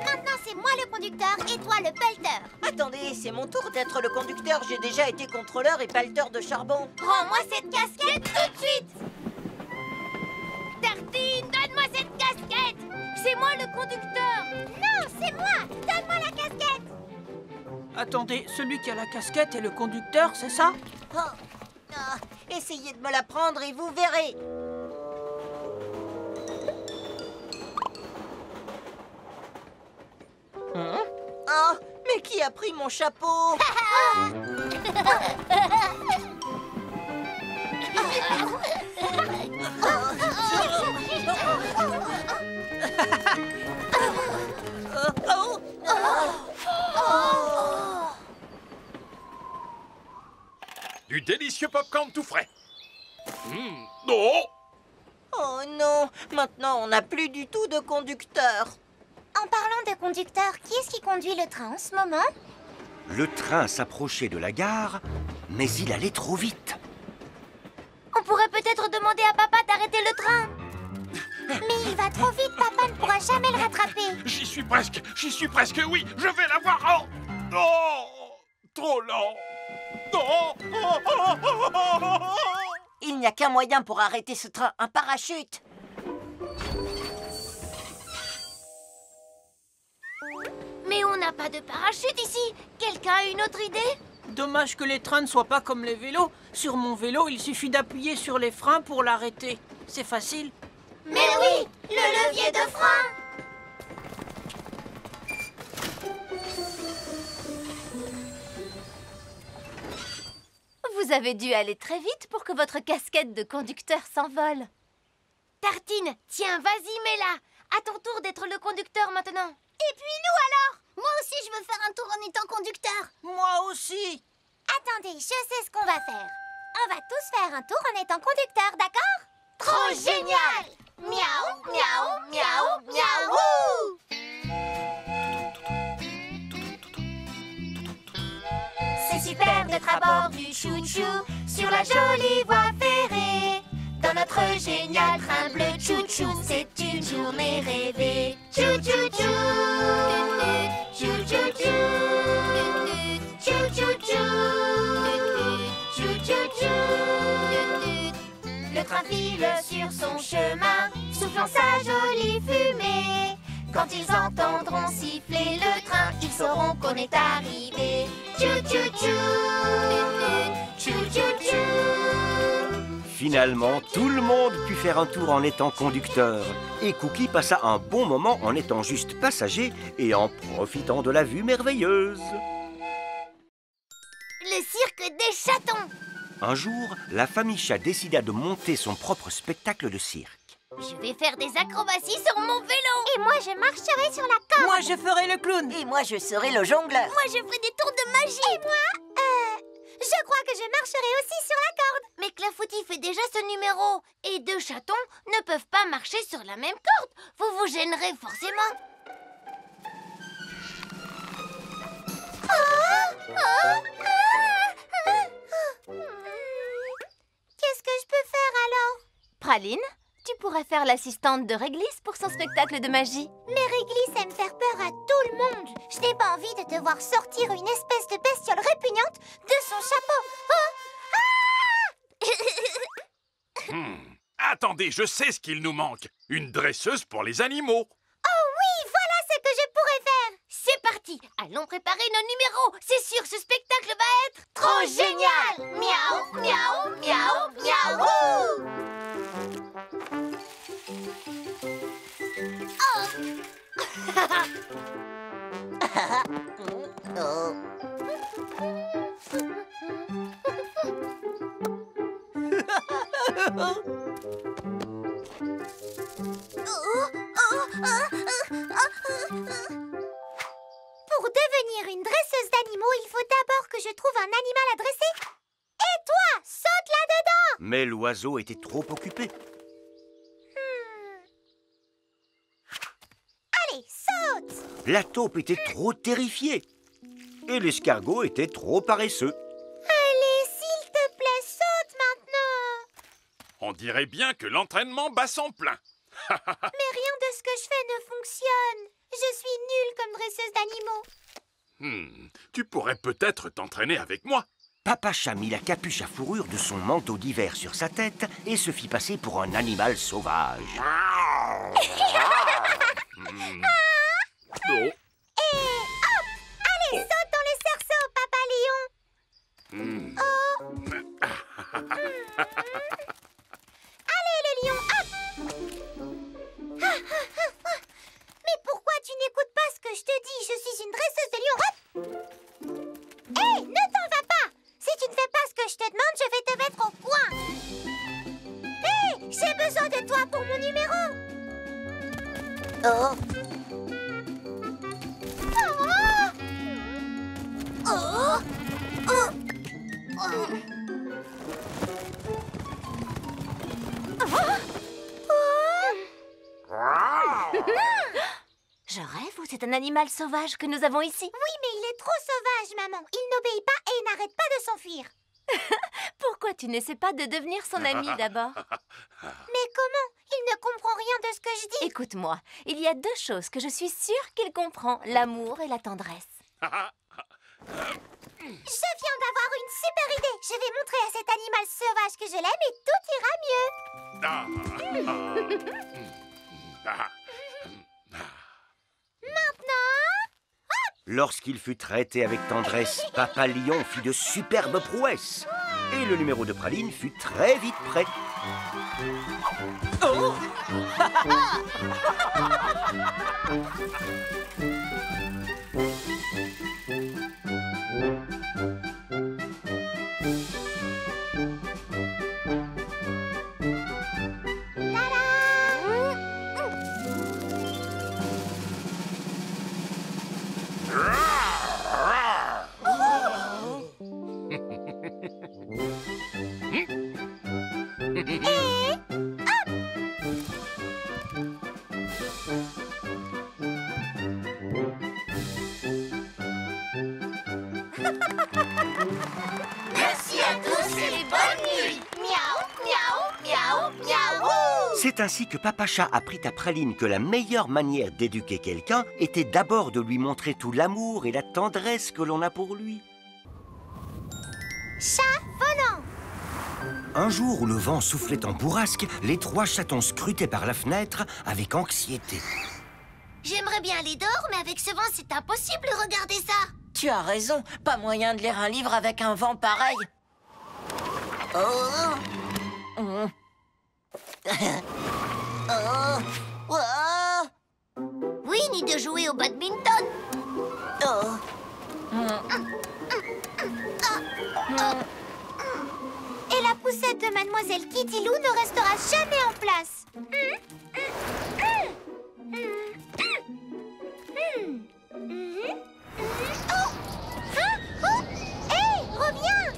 Maintenant, c'est moi le conducteur et toi le pelleteur. Attendez, c'est mon tour d'être le conducteur. J'ai déjà été contrôleur et pelleteur de charbon. Rends-moi cette casquette tout de suite. Tartine, donne-moi cette casquette. C'est moi le conducteur. Non, c'est moi. Donne-moi la casquette. Attendez, celui qui a la casquette est le conducteur, c'est ça? Oh. Ah, essayez de me la prendre et vous verrez. Oh, mais qui a pris mon chapeau? Du délicieux popcorn tout frais. Oh! Oh non, maintenant on n'a plus du tout de conducteur. En parlant de conducteur, qui est-ce qui conduit le train en ce moment? Le train s'approchait de la gare, mais il allait trop vite. On pourrait peut-être demander à papa d'arrêter le train. Mais il va trop vite, papa ne pourra jamais le rattraper. J'y suis presque, oui, je vais l'avoir en... Oh! Trop lent. Oh! Il n'y a qu'un moyen pour arrêter ce train, un parachute. Mais on n'a pas de parachute ici. Quelqu'un a une autre idée? Dommage que les trains ne soient pas comme les vélos. Sur mon vélo, il suffit d'appuyer sur les freins pour l'arrêter. C'est facile. Mais oui, le levier de frein. Vous avez dû aller très vite pour que votre casquette de conducteur s'envole. Tartine, tiens, vas-y, mets-la. À ton tour d'être le conducteur maintenant. Et puis nous alors? Moi aussi, je veux faire un tour en étant conducteur. Moi aussi. Attendez, je sais ce qu'on va faire. On va tous faire un tour en étant conducteur, d'accord? Trop génial! Miaou, miaou, miaou, miaou! C'est super d'être à bord du chou-chou sur la jolie voie ferrée. Dans notre être génial. Train bleu chou-chou, c'est une journée rêvée. Chou-chou-chou, chou-chou-chou, chou-chou-chou, chou-chou-chou. Le train file sur son chemin, soufflant sa jolie fumée. Quand ils entendront siffler le train, ils sauront qu'on est arrivé. Chou-chou-chou, chou-chou-chou. Finalement, tout le monde put faire un tour en étant conducteur. Et Cookie passa un bon moment en étant juste passager et en profitant de la vue merveilleuse. Le cirque des chatons. Un jour, la famille chat décida de monter son propre spectacle de cirque. Je vais faire des acrobaties sur mon vélo. Et moi, je marcherai sur la corde. Moi, je ferai le clown. Et moi, je serai le jongleur. Moi, je ferai des tours de magie. Et moi, je crois que je marcherai aussi sur la corde. Mais Clafoutis fait déjà ce numéro. Et deux chatons ne peuvent pas marcher sur la même corde. Vous vous gênerez forcément. Qu'est-ce que je peux faire alors? Praline, tu pourrais faire l'assistante de Réglisse pour son spectacle de magie. Mais Réglisse aime faire peur à tout le monde. Je n'ai pas envie de te voir sortir une espèce de bestiole répugnante de son chapeau. Attendez, je sais ce qu'il nous manque. Une dresseuse pour les animaux. Oh oui, voilà ce que je pourrais faire. C'est parti. Allons préparer nos numéros. C'est sûr, ce spectacle va être Trop génial. Miaou, miaou, miaou, miaou. Pour devenir une dresseuse d'animaux, il faut d'abord que je trouve un animal à dresser. Et toi, saute là-dedans! Mais l'oiseau était trop occupé. Allez, saute! La taupe était trop terrifiée. Et l'escargot était trop paresseux. Allez, s'il te plaît, saute maintenant! On dirait bien que l'entraînement bat son plein. Mais rien de ce que je fais ne fonctionne. Je suis nulle comme dresseuse d'animaux. Tu pourrais peut-être t'entraîner avec moi. Papa Chat mit la capuche à fourrure de son manteau d'hiver sur sa tête et se fit passer pour un animal sauvage. Oh. Et hop! Allez, saute dans le cerceau, Papa Lion! Allez, le lion, hop! Mais pourquoi tu n'écoutes pas ce que je te dis? Je suis une dresseuse de lion, hop! Hé, ne t'en va pas! Si tu ne fais pas ce que je te demande, je vais te mettre au coin! Hé, j'ai besoin de toi pour mon numéro! Oh. Je rêve ou c'est un animal sauvage que nous avons ici? Oui, mais il est trop sauvage, maman. Il n'obéit pas et n'arrête pas de s'enfuir. Pourquoi tu n'essaies pas de devenir son ami d'abord? Mais comment? Il ne comprend rien de ce que je dis. Écoute-moi, il y a deux choses que je suis sûre qu'il comprend, l'amour et la tendresse. Je viens d'avoir une super idée. Je vais montrer à cet animal sauvage que je l'aime et tout ira mieux. Maintenant, Lorsqu'il fut traité avec tendresse, Papa Lion fit de superbes prouesses. Et le numéro de Praline fut très vite prêt. C'est ainsi que Papa Chat apprit à Praline que la meilleure manière d'éduquer quelqu'un était d'abord de lui montrer tout l'amour et la tendresse que l'on a pour lui. Chat volant. Un jour où le vent soufflait en bourrasque, les 3 chatons scrutaient par la fenêtre avec anxiété. J'aimerais bien aller dehors, mais avec ce vent, c'est impossible de regarder ça. Tu as raison, pas moyen de lire un livre avec un vent pareil. Oh. Mm. Oh. Oh. Oui, ni de jouer au badminton. Oh. Et la poussette de Mademoiselle Kitty Lou ne restera jamais en place. Hé, reviens!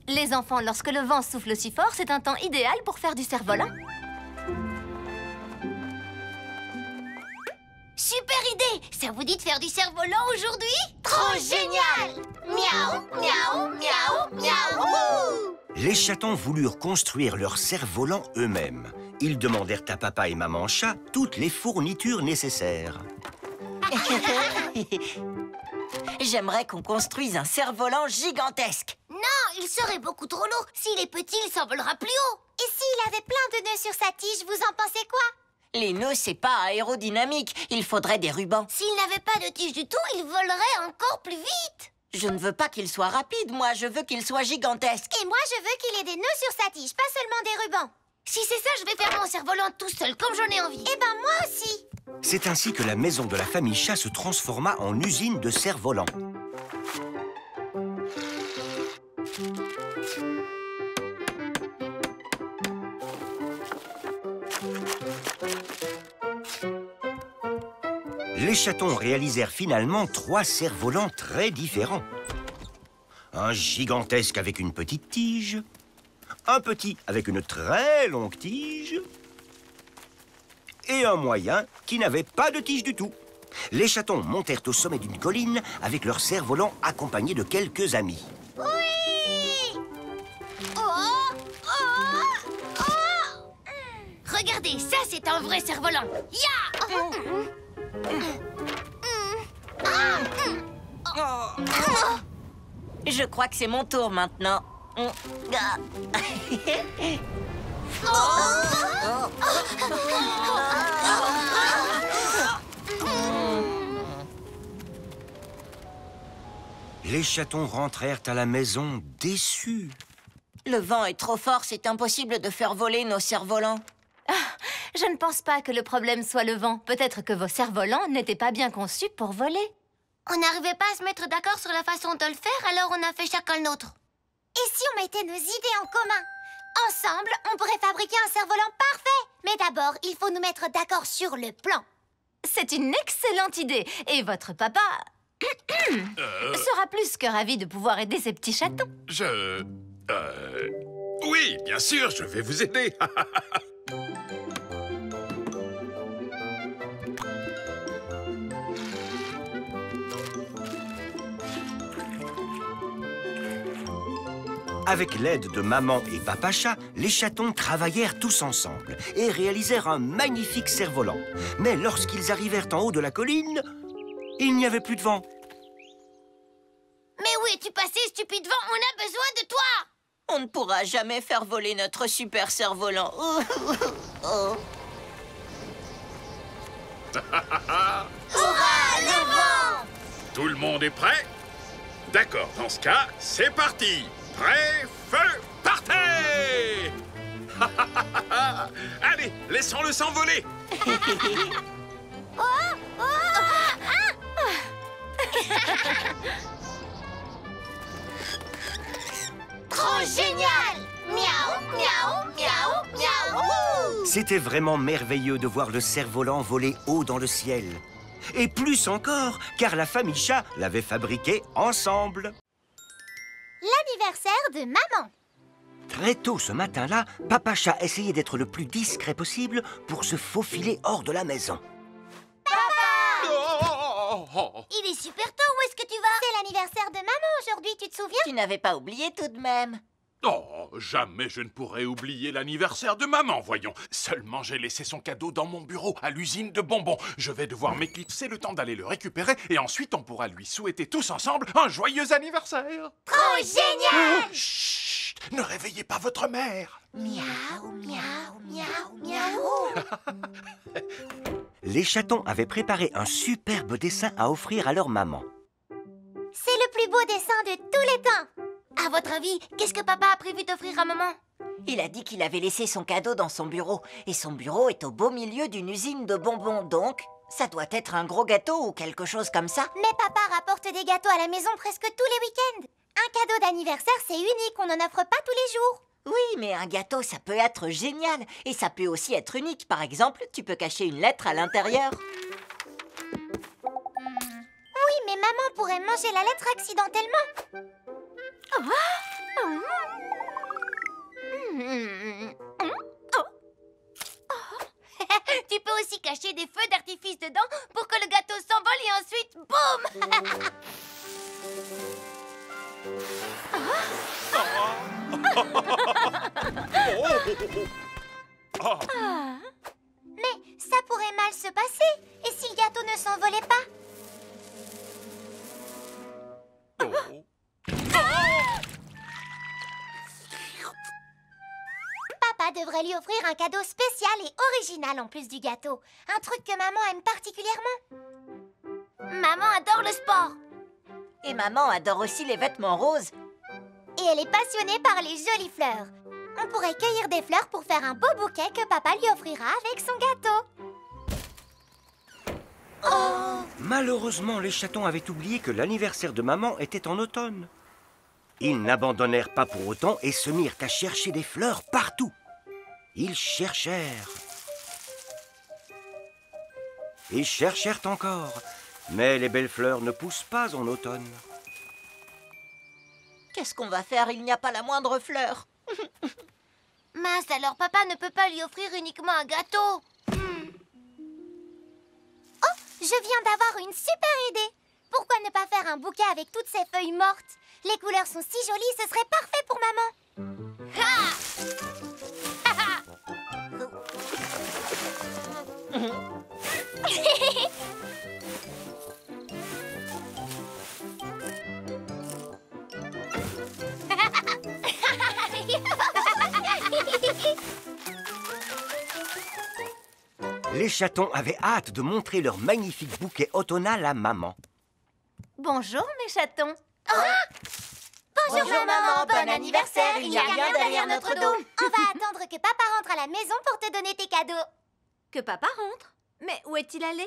Les enfants, lorsque le vent souffle aussi fort, c'est un temps idéal pour faire du cerf-volant. Super idée! Ça vous dit de faire du cerf-volant aujourd'hui? Trop génial! Miaou, miaou, miaou, miaou! Les chatons voulurent construire leur cerf-volant eux-mêmes. Ils demandèrent à papa et maman chat toutes les fournitures nécessaires. J'aimerais qu'on construise un cerf-volant gigantesque. Non, il serait beaucoup trop lourd. S'il est petit, il s'envolera plus haut. Et s'il avait plein de nœuds sur sa tige, vous en pensez quoi? Les nœuds, c'est pas aérodynamique. Il faudrait des rubans. S'il n'avait pas de tige du tout, il volerait encore plus vite. Je ne veux pas qu'il soit rapide, moi. Je veux qu'il soit gigantesque. Et moi, je veux qu'il ait des nœuds sur sa tige, pas seulement des rubans. Si c'est ça, je vais faire mon cerf-volant tout seul, comme j'en ai envie. Eh ben, moi aussi. C'est ainsi que la maison de la famille chat se transforma en usine de cerfs-volants. Les chatons réalisèrent finalement 3 cerfs-volants très différents. Un gigantesque avec une petite tige, un petit avec une très longue tige et un moyen qui n'avait pas de tige du tout. Les chatons montèrent au sommet d'une colline avec leur cerf-volant accompagnés de quelques amis. Oui! Regardez, ça c'est un vrai cerf-volant. Ya! Je crois que c'est mon tour maintenant. Les chatons rentrèrent à la maison déçus. Le vent est trop fort, c'est impossible de faire voler nos cerfs-volants. Je ne pense pas que le problème soit le vent. Peut-être que vos cerfs-volants n'étaient pas bien conçus pour voler. On n'arrivait pas à se mettre d'accord sur la façon de le faire, alors on a fait chacun le nôtre. Et si on mettait nos idées en commun? Ensemble, on pourrait fabriquer un cerf-volant parfait. Mais d'abord, il faut nous mettre d'accord sur le plan. C'est une excellente idée. Et votre papa sera plus que ravi de pouvoir aider ces petits chatons. Oui, bien sûr, je vais vous aider. Avec l'aide de maman et papa chat, les chatons travaillèrent tous ensemble et réalisèrent un magnifique cerf-volant. Mais lorsqu'ils arrivèrent en haut de la colline, il n'y avait plus de vent. Mais où es-tu passé, stupide vent? On a besoin de toi! On ne pourra jamais faire voler notre super cerf-volant. Oh. Hurrah, le vent! Tout le monde est prêt? D'accord, dans ce cas, c'est parti. Prêt, feu, partez! Allez, laissons-le s'envoler. Trop génial! Miaou, miaou, miaou, miaou! C'était vraiment merveilleux de voir le cerf-volant voler haut dans le ciel. Et plus encore, car la famille chat l'avait fabriqué ensemble. L'anniversaire de maman. Très tôt ce matin-là, papa chat essayait d'être le plus discret possible pour se faufiler hors de la maison. Il est super tôt, où est-ce que tu vas? C'est l'anniversaire de maman aujourd'hui, tu te souviens? Tu n'avais pas oublié tout de même. Oh, jamais je ne pourrai oublier l'anniversaire de maman, voyons. Seulement j'ai laissé son cadeau dans mon bureau, à l'usine de bonbons. Je vais devoir m'éclipser le temps d'aller le récupérer et ensuite on pourra lui souhaiter tous ensemble un joyeux anniversaire. Trop génial! Chut! Ne réveillez pas votre mère. Miaou, miaou, miaou, miaou. Les chatons avaient préparé un superbe dessin à offrir à leur maman. C'est le plus beau dessin de tous les temps. À votre avis, qu'est-ce que papa a prévu d'offrir à maman? Il a dit qu'il avait laissé son cadeau dans son bureau. Et son bureau est au beau milieu d'une usine de bonbons, donc ça doit être un gros gâteau ou quelque chose comme ça. Mais papa rapporte des gâteaux à la maison presque tous les week-ends. Un cadeau d'anniversaire, c'est unique, on n'en offre pas tous les jours. Oui, mais un gâteau, ça peut être génial. Et ça peut aussi être unique. Par exemple, tu peux cacher une lettre à l'intérieur. Oui, mais maman pourrait manger la lettre accidentellement. Tu peux aussi cacher des feux d'artifice dedans pour que le gâteau s'envole et ensuite, boum! Mais ça pourrait mal se passer. Et si le gâteau ne s'envolait pas? Papa devrait lui offrir un cadeau spécial et original en plus du gâteau. Un truc que maman aime particulièrement. Maman adore le sport. Et maman adore aussi les vêtements roses. Et elle est passionnée par les jolies fleurs. On pourrait cueillir des fleurs pour faire un beau bouquet que papa lui offrira avec son gâteau. Malheureusement, les chatons avaient oublié que l'anniversaire de maman était en automne. Ils n'abandonnèrent pas pour autant et se mirent à chercher des fleurs partout. Ils cherchèrent. Ils cherchèrent encore. Mais les belles fleurs ne poussent pas en automne. Qu'est-ce qu'on va faire? Il n'y a pas la moindre fleur. Mince, alors papa ne peut pas lui offrir uniquement un gâteau. Oh, je viens d'avoir une super idée. Pourquoi ne pas faire un bouquet avec toutes ces feuilles mortes? Les couleurs sont si jolies, ce serait parfait pour maman. Les chatons avaient hâte de montrer leur magnifique bouquet automnal à maman. Bonjour, mes chatons. Bonjour maman, bon anniversaire. Il n'y a rien derrière notre dos. On va attendre que papa rentre à la maison pour te donner tes cadeaux. Que papa rentre? Mais où est-il allé?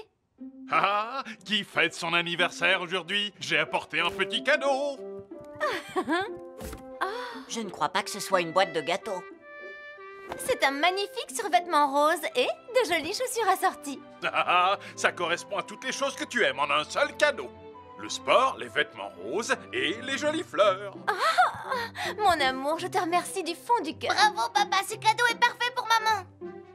Ah, qui fête son anniversaire aujourd'hui? J'ai apporté un petit cadeau. Je ne crois pas que ce soit une boîte de gâteaux. C'est un magnifique survêtement rose et de jolies chaussures assorties. Ah, ça correspond à toutes les choses que tu aimes en un seul cadeau. Le sport, les vêtements roses et les jolies fleurs. Mon amour, je te remercie du fond du cœur. Bravo papa, ce cadeau est parfait pour maman.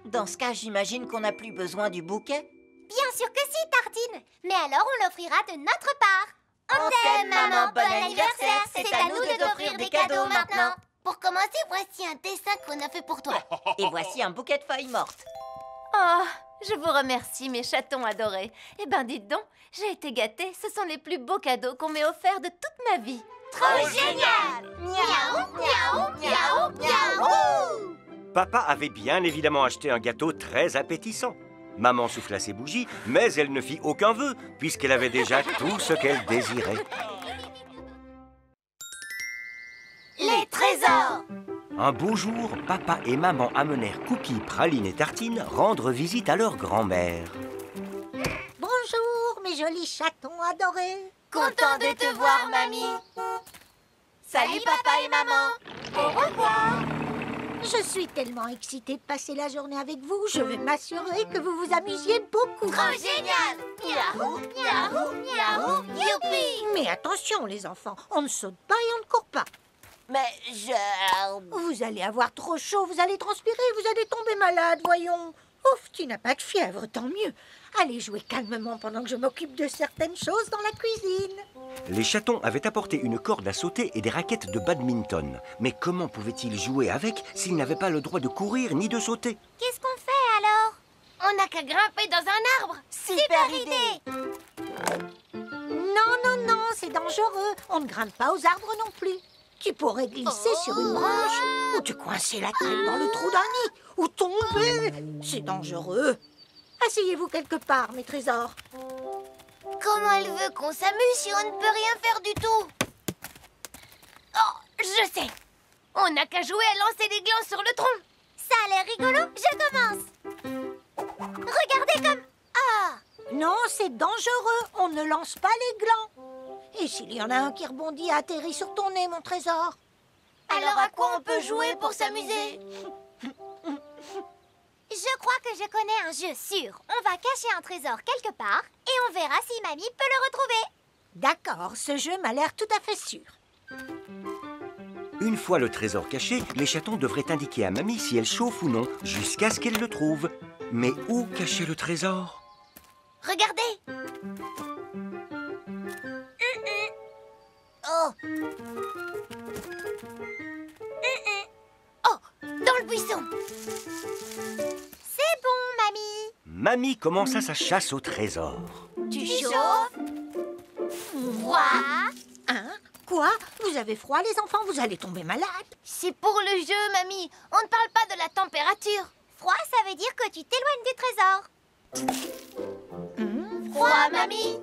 Dans ce cas, j'imagine qu'on n'a plus besoin du bouquet. Bien sûr que si, Tartine. Mais alors on l'offrira de notre part. On t'aime maman, bon anniversaire. C'est à nous de t'offrir des cadeaux maintenant. Pour commencer, voici un dessin qu'on a fait pour toi. Et voici un bouquet de feuilles mortes. Oh, je vous remercie, mes chatons adorés. Eh ben, dites donc, j'ai été gâtée. Ce sont les plus beaux cadeaux qu'on m'ait offerts de toute ma vie. Trop génial! Miaou, miaou, miaou, miaou! Papa avait bien évidemment acheté un gâteau très appétissant. Maman souffla ses bougies, mais elle ne fit aucun vœu, puisqu'elle avait déjà tout ce qu'elle désirait. Les trésors! Un beau jour, papa et maman amenèrent Cookie, Praline et Tartine rendre visite à leur grand-mère. Bonjour, mes jolis chatons adorés. Content de te voir, mamie. Salut, papa et maman. Au revoir. Je suis tellement excitée de passer la journée avec vous. Je vais m'assurer que vous vous amusiez beaucoup. Trop génial! Miaou, miaou, miaou, youpi! Mais attention, les enfants, on ne saute pas et on ne court pas. Mais je... Vous allez avoir trop chaud, vous allez transpirer, vous allez tomber malade, voyons. Ouf, tu n'as pas de fièvre, tant mieux. Allez jouer calmement pendant que je m'occupe de certaines choses dans la cuisine. Les chatons avaient apporté une corde à sauter et des raquettes de badminton. Mais comment pouvaient-ils jouer avec s'ils n'avaient pas le droit de courir ni de sauter? Qu'est-ce qu'on fait alors? On n'a qu'à grimper dans un arbre. Super idée! Non, non, non, c'est dangereux. On ne grimpe pas aux arbres non plus. Tu pourrais glisser sur une branche, ou te coincer la tête dans le trou d'un nid, ou tomber. C'est dangereux. Asseyez-vous quelque part, mes trésors. Comment elle veut qu'on s'amuse si on ne peut rien faire du tout? Oh, je sais. On n'a qu'à jouer à lancer des glands sur le tronc. Ça a l'air rigolo, je commence. Regardez comme... Ah! Non, c'est dangereux. On ne lance pas les glands. Et s'il y en a un qui rebondit et atterrit sur ton nez, mon trésor? Alors à quoi on peut jouer pour s'amuser? Je crois que je connais un jeu sûr. On va cacher un trésor quelque part et on verra si mamie peut le retrouver. D'accord, ce jeu m'a l'air tout à fait sûr. Une fois le trésor caché, les chatons devraient indiquer à mamie si elle chauffe ou non, jusqu'à ce qu'elle le trouve. Mais où cacher le trésor? Regardez. Oh. Oh, dans le buisson. C'est bon, mamie. Mamie commença sa chasse au trésor. Tu chauffes? Froid. Hein? Quoi? Vous avez froid, les enfants? Vous allez tomber malade. C'est pour le jeu, mamie. On ne parle pas de la température. Froid, ça veut dire que tu t'éloignes du trésor. Froid, mamie.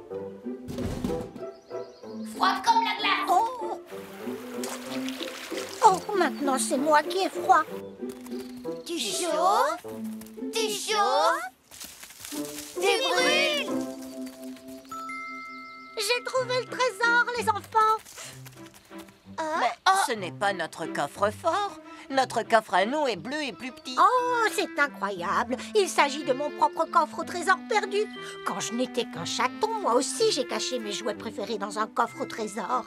Froid comme la glace. Oh! Oh, maintenant c'est moi qui ai froid. Tu chauffes? Tu chauffes? Tu brûles? J'ai trouvé le trésor, les enfants. Mais ce n'est pas notre coffre-fort. Notre coffre à nous est bleu et plus petit. Oh, c'est incroyable. Il s'agit de mon propre coffre au trésor perdu. Quand je n'étais qu'un chaton, moi aussi j'ai caché mes jouets préférés dans un coffre au trésor.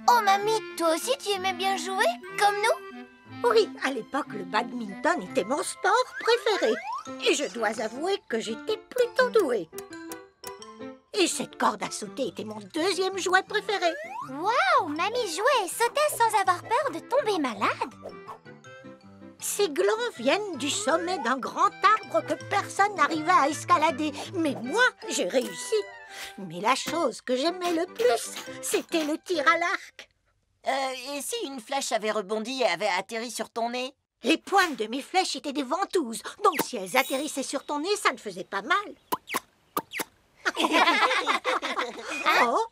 Oh, mamie, toi aussi tu aimais bien jouer, comme nous? Oui, à l'époque, le badminton était mon sport préféré. Et je dois avouer que j'étais plutôt douée. Et cette corde à sauter était mon deuxième jouet préféré. Waouh, mamie jouait et sautait sans avoir peur de tomber malade. Ces glands viennent du sommet d'un grand arbre que personne n'arrivait à escalader. Mais moi, j'ai réussi. Mais la chose que j'aimais le plus, c'était le tir à l'arc. Et si une flèche avait rebondi et avait atterri sur ton nez? Les pointes de mes flèches étaient des ventouses. Donc si elles atterrissaient sur ton nez, ça ne faisait pas mal. Oh!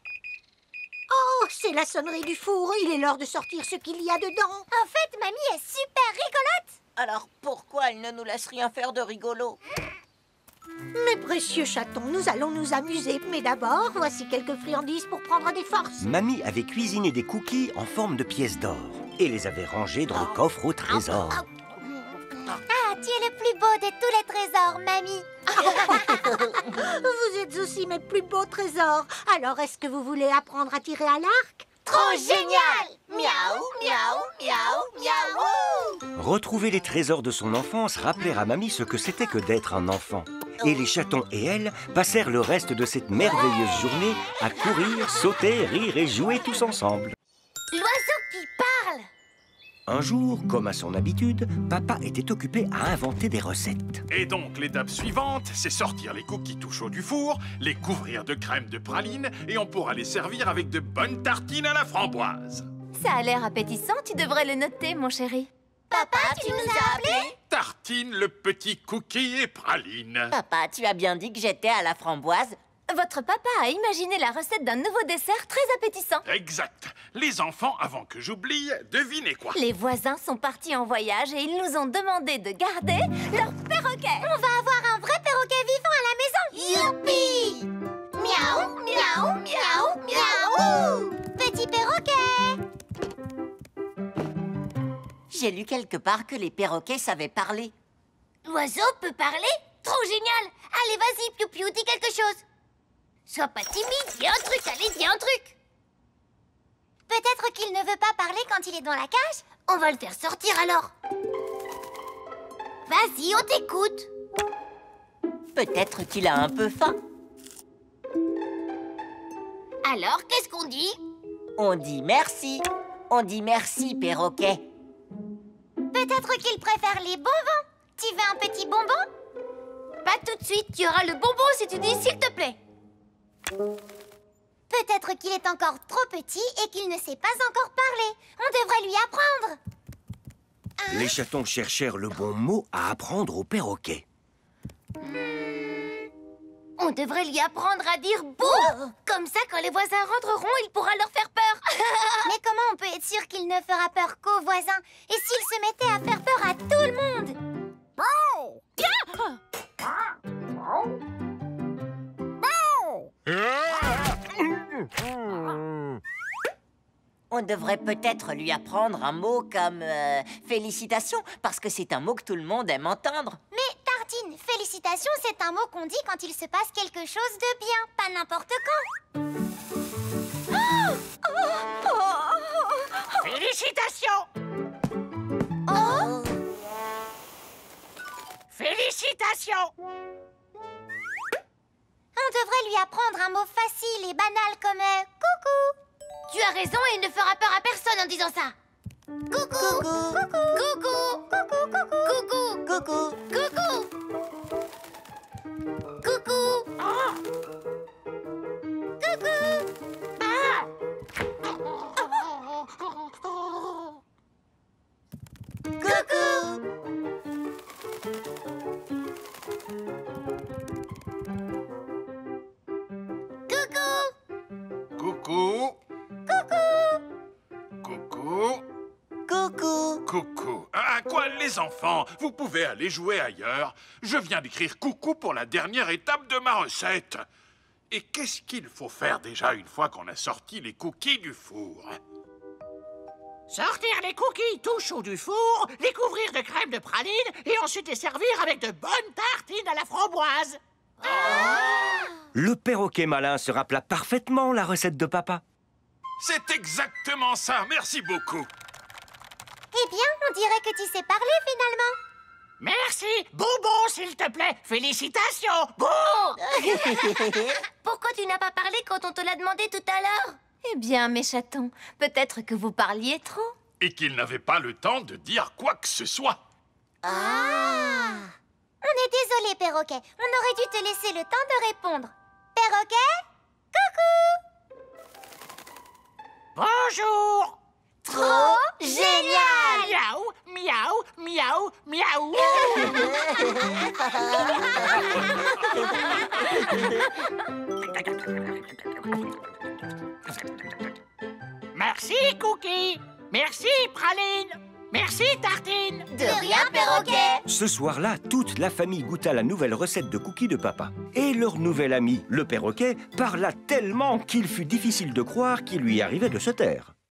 Oh, c'est la sonnerie du four. Il est l'heure de sortir ce qu'il y a dedans. En fait, mamie est super rigolote. Alors pourquoi elle ne nous laisse rien faire de rigolo? Mes précieux chatons, nous allons nous amuser. Mais d'abord, voici quelques friandises pour prendre des forces. Mamie avait cuisiné des cookies en forme de pièces d'or et les avait rangés dans le coffre au trésor. Ah, tu es le plus beau de tous les trésors, mamie. Vous êtes aussi mes plus beaux trésors. Alors, est-ce que vous voulez apprendre à tirer à l'arc? Trop génial! Miaou, miaou, miaou, miaou. Retrouver les trésors de son enfance rappelèrent à mamie ce que c'était que d'être un enfant. Et les chatons et elle passèrent le reste de cette merveilleuse journée à courir, sauter, rire et jouer tous ensemble. L'oiseau qui parle. Un jour, comme à son habitude, papa était occupé à inventer des recettes. Et donc, l'étape suivante, c'est sortir les cookies tout chauds du four, les couvrir de crème de praline et on pourra les servir avec de bonnes tartines à la framboise. Ça a l'air appétissant, tu devrais le noter, mon chéri. Papa, tu nous as appelés? Tartine, le petit cookie et praline. Papa, tu as bien dit que j'étais à la framboise. Votre papa a imaginé la recette d'un nouveau dessert très appétissant. Exact. Les enfants, avant que j'oublie, devinez quoi? Les voisins sont partis en voyage et ils nous ont demandé de garder leur perroquet. On va avoir un vrai perroquet vivant à la maison. Youpi! Miaou, miaou, miaou, miaou. Petit perroquet. J'ai lu quelque part que les perroquets savaient parler. L'oiseau peut parler? Trop génial! Allez, vas-y, Piou Piou, dis quelque chose. Sois pas timide, dis un truc, allez, dis un truc. Peut-être qu'il ne veut pas parler quand il est dans la cage. On va le faire sortir alors. Vas-y, on t'écoute. Peut-être qu'il a un peu faim. Alors, qu'est-ce qu'on dit? On dit merci. On dit merci, perroquet. Peut-être qu'il préfère les bonbons. Tu veux un petit bonbon? Pas tout de suite, tu auras le bonbon si tu dis s'il te plaît. Peut-être qu'il est encore trop petit et qu'il ne sait pas encore parler. On devrait lui apprendre. Les chatons cherchèrent le bon mot à apprendre au perroquet. On devrait lui apprendre à dire bouh. Comme ça, quand les voisins rentreront, il pourra leur faire peur. Mais comment on peut être sûr qu'il ne fera peur qu'aux voisins? Et s'il se mettait à faire peur à tout le monde? On devrait peut-être lui apprendre un mot comme félicitations, parce que c'est un mot que tout le monde aime entendre. Mais Tartine, félicitations, c'est un mot qu'on dit quand il se passe quelque chose de bien, pas n'importe quand. Félicitations! Oh! Félicitations! On devrait lui apprendre un mot facile et banal comme coucou. Tu as raison et il ne fera peur à personne en disant ça. Coucou. Coucou. Coucou. Coucou. Coucou. Coucou. Coucou. Coucou. Coucou. Coucou. À quoi, les enfants? Vous pouvez aller jouer ailleurs. Je viens d'écrire coucou pour la dernière étape de ma recette. Et qu'est-ce qu'il faut faire déjà une fois qu'on a sorti les cookies du four? Sortir les cookies tout chauds du four, les couvrir de crème de praline et ensuite les servir avec de bonnes tartines à la framboise. Le perroquet malin se rappela parfaitement la recette de papa. C'est exactement ça. Merci beaucoup. Eh bien, on dirait que tu sais parler finalement. Merci. Bonbon, s'il te plaît. Félicitations. Bon. Pourquoi tu n'as pas parlé quand on te l'a demandé tout à l'heure? Eh bien, mes chatons, peut-être que vous parliez trop. Et qu'il n'avait pas le temps de dire quoi que ce soit. Ah! On est désolé, perroquet. On aurait dû te laisser le temps de répondre. Perroquet? Coucou! Bonjour. Trop génial! Miaou, miaou, miaou, miaou. Merci, Cookie. Merci, Praline. Merci, Tartine. De rien, perroquet! Ce soir-là, toute la famille goûta la nouvelle recette de cookies de papa. Et leur nouvel ami, le perroquet, parla tellement qu'il fut difficile de croire qu'il lui arrivait de se taire.